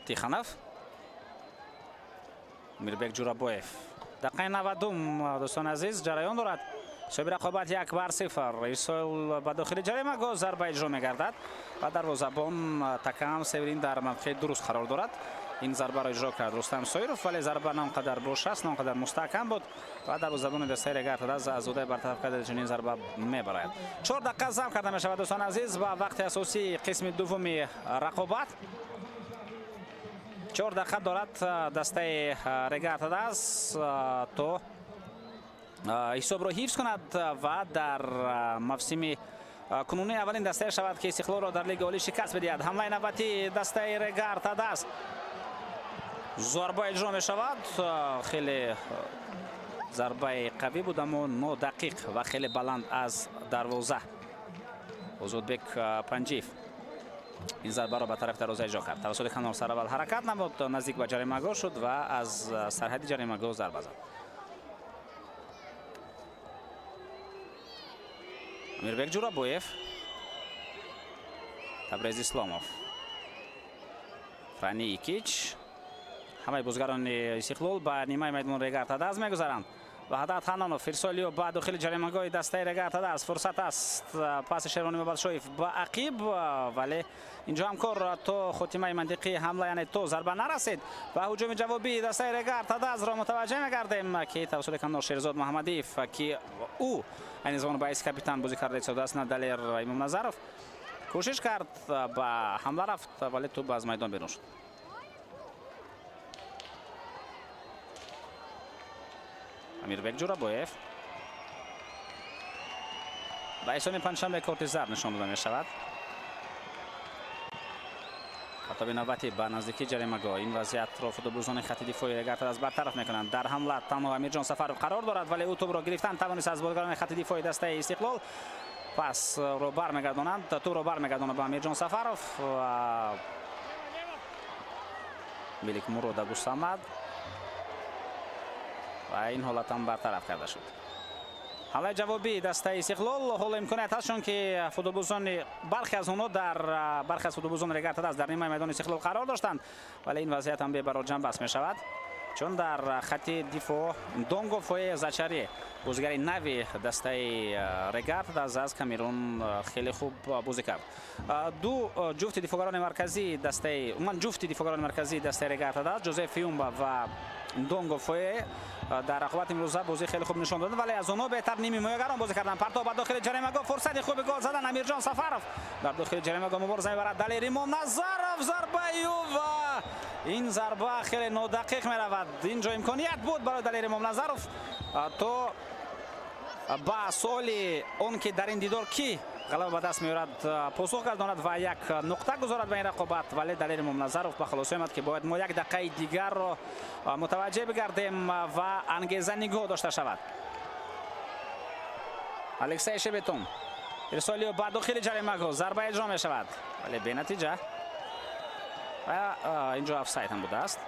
تیخانوف میربک جورابویف دقیقه 90 دوستان عزیز جریان دارد. شب رقابت 1-0 ایسال به داخل جریمه گاه ضربه اجرا میگردد و دروازه‌بان تکم سیورین در موقع درست قرار دارد این ضربه را اجرا کرد رستم سایروف، ولی ضربه نه آنقدر بروش نه آنقدر مستحکم بود و در زبان دسته رگارت از آزوده برطرف کرده چنین ضربه میبرد. 4 دقیقه ضبط کرده می شود دوستان عزیز با وقت اساسی قسم دوم رقابت. 4 دقیقه دارد دسته رگارت از تو حساب را حفظ کند و در موسم کنونی اولین دسته شود که استقلال را در لیگ عالی شکست بدهد. حمله نوبتی دسته رگارت است. ضربه اجرا می شود. خیلی ضربه قوی بود اما 9 دقیق و خیلی بلند از دروازه ازودبک پنجیف این ضربه را به طرف دروازه اجرا کرد. توسط کانال سراول حرکت نمود، نزدیک به جریمه گل شد و از سرحد جریمه گل ضربه زد. امیربک جورابویف، تبریز اسلاموف، فرانی ایکیچ، همه بازیگران استقلال به نیمه میدان رگارت دست میگذارند و هدایت حنانوف فرسالیو با داخل جریمه‌گاه دسته رگارت دست فرصت است. پاس شیروانی بادشاهیف با عقیب، ولی اینجا هم کار تو خاتمه منطقی حمله یعنی تو ضربه نرسید و هجوم جوابی دسته رگارت دست را متوجه می‌گردیم که توسط کانال شیرزاد محمدی که او این زمان باعث کاپیتان بازی کرده شده است. دلیر امام نظرов کوشش کرد با حمله رفت ولی تو باز میدان بیرون شد. امیربک جورابویف با ایسانی پنجشنبه کارت زرد نشان داده می شود. خطاب نوبتی به نزدیکی جریمه‌گاه. این وضعیت را فوتبالبازان خط دفاعی رگارت از برطرف میکنند. در حمله تنها امیرجان سفرов قرار دارد ولی او توپ را گرفتن توانست از بازیگران خط دفاعی دسته استقلال. پس رو برمیگردانند، توپ رو برمیگرداند به امیرجان سفرov و ملیک مراد ابوالصمد و این حالت هم برطرف کرده شد. حمله جوابی دسته استقلال حال امکانیت هست چون که فوتبالبازان برخی از اونها در برخی از فوتبالبازان رگارت دست در نیمه میدان استقلال قرار داشتند ولی این وضعیت هم به برای جنب بس می شود چون در خط دفاع دونگو فوی زچری بازیگر نوی دسته رگارت از کامرون خیلی خوب بازی کرد. دو جفت دفاعگران مرکزی دسته دسته رگارت دست جوزف فیومبا و دونگو فوی در رقابت امروزه بازی خیلی خوب نشان دادند ولی از اونها بهتر نیمی مهاجران بازی کردند. پرتاب به داخل جریمه‌گاه، فرصت خوب گل زدن امیرجان سفرov در داخل جریمه‌گاه مبارزه می‌برد. دلیر امام نظرov ضربه و این ضربه خیلی 9 دقیق می‌رود. اینجا امکانیت بود برای دلیر امام نظرov تو با سوال اون که در این دیدار کی غلبه به دست می‌آورد پاسخ گرداند و یک نقطه گذارد به این رقابت ولی دلیر امام نظرov به خلاصه آمد که باید ما یک دقیقه دیگر را متوجه بگردیم و انگیزه نگاه داشته شود. الکسی شبتون ارسالی بعد داخل جریمه‌گاه ضربه اجرا می شود ولی به نتیجه و اینجا آفساید هم بوده است.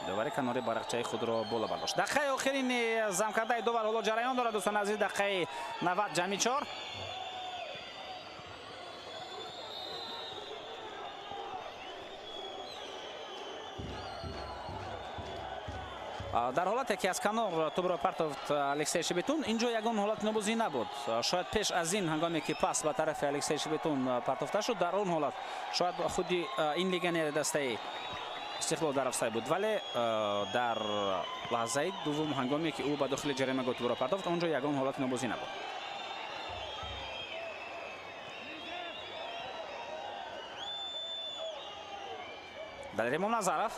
دوباره کناری بارقچه خود را بالا برداشت. دقیقه آخرین زم کرده دوبار حالا جریان دارد دوستان عزیز. دقیقه 90 جمعی 4 در حالتی که از کنار توپ را پرتافت الکسی شبتون اینجا یگان حالت نبازی نبود. شاید پیش از این هنگامی که پاس به طرف الکسی شبتون پرتافته شد در اون حالت شاید خودی این لیگنر دسته استقلال در افسای بود ولی در لحظه دوم هنگامی که او به داخل جریمه‌گاه توپ را پرتافت اونجا یگان حالت نبازی نبود. دلیر امام نظرov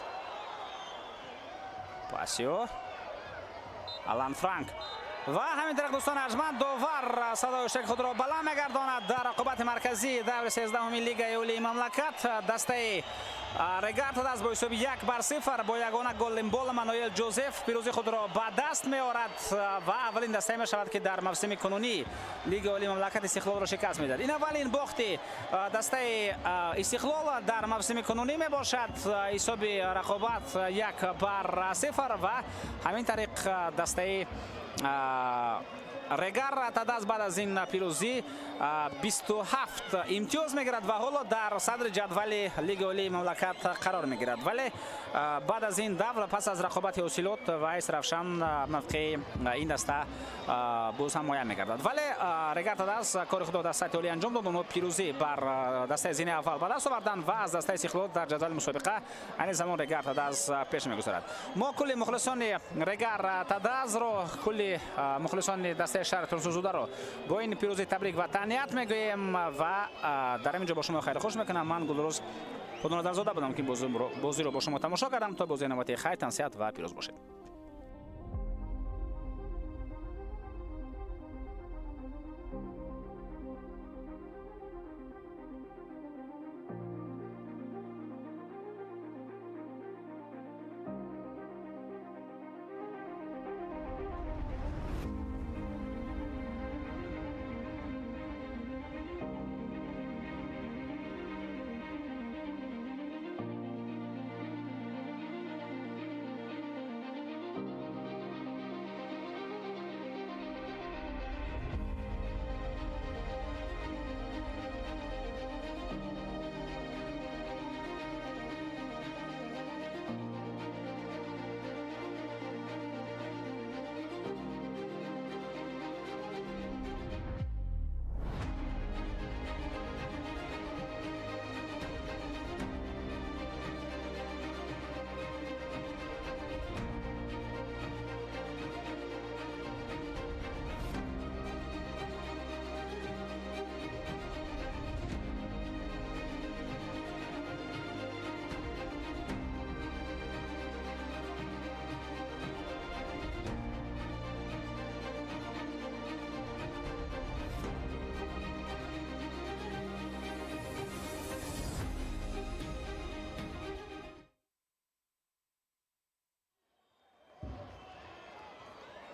پاسیو آلان فرانک و همینطور دوستان ارجمند داور صدای شک خود را بلند میگرداند در رقابت مرکزی دور 13 لیگ عالی مملکت. دسته رگارت دست با حساب 1-0 با یگانه گل بال مانوئل جوزف پیروزی خود را به دست میآورد و اولین دسته می شود که در موسم کنونی لیگ عالی مملکت استقلال را شکست میدهد. این اولین باخت دسته استقلال در موسم کنونی می باشد. حساب رقابت 1-0 و همین طریق دسته Регар Тадас بعد از این پیروزی 27 امتیاز میگیرد و حالا در صدر جدول لیگ عالی مملکت قرار میگیرد. ولی بعد از این دور پس از رقابت اوسیلوت و ایس رفشان موقع این دسته باز هم مهم میگردد. ولی رگار تاداس کار خود در سطح عالی انجام داد و پیروزی بر دسته زین اول به دست آوردن و از دسته استقلال در جدول مسابقه این زمان رگار تاداس پیش میگذارد. ما کل مخلصان رگار تاداس رو، کل مخلصان دسته شهر ترسوزوده رو با این پیروزی تبریک و تهنیت میگویم و در اینجا با شما خیر خوش میکنم. من گلروز خودنادرزاده بودم که بازی رو با شما تماشا کردم. تا بازی نوبتی خیر، تنسیت و پیروز باشید.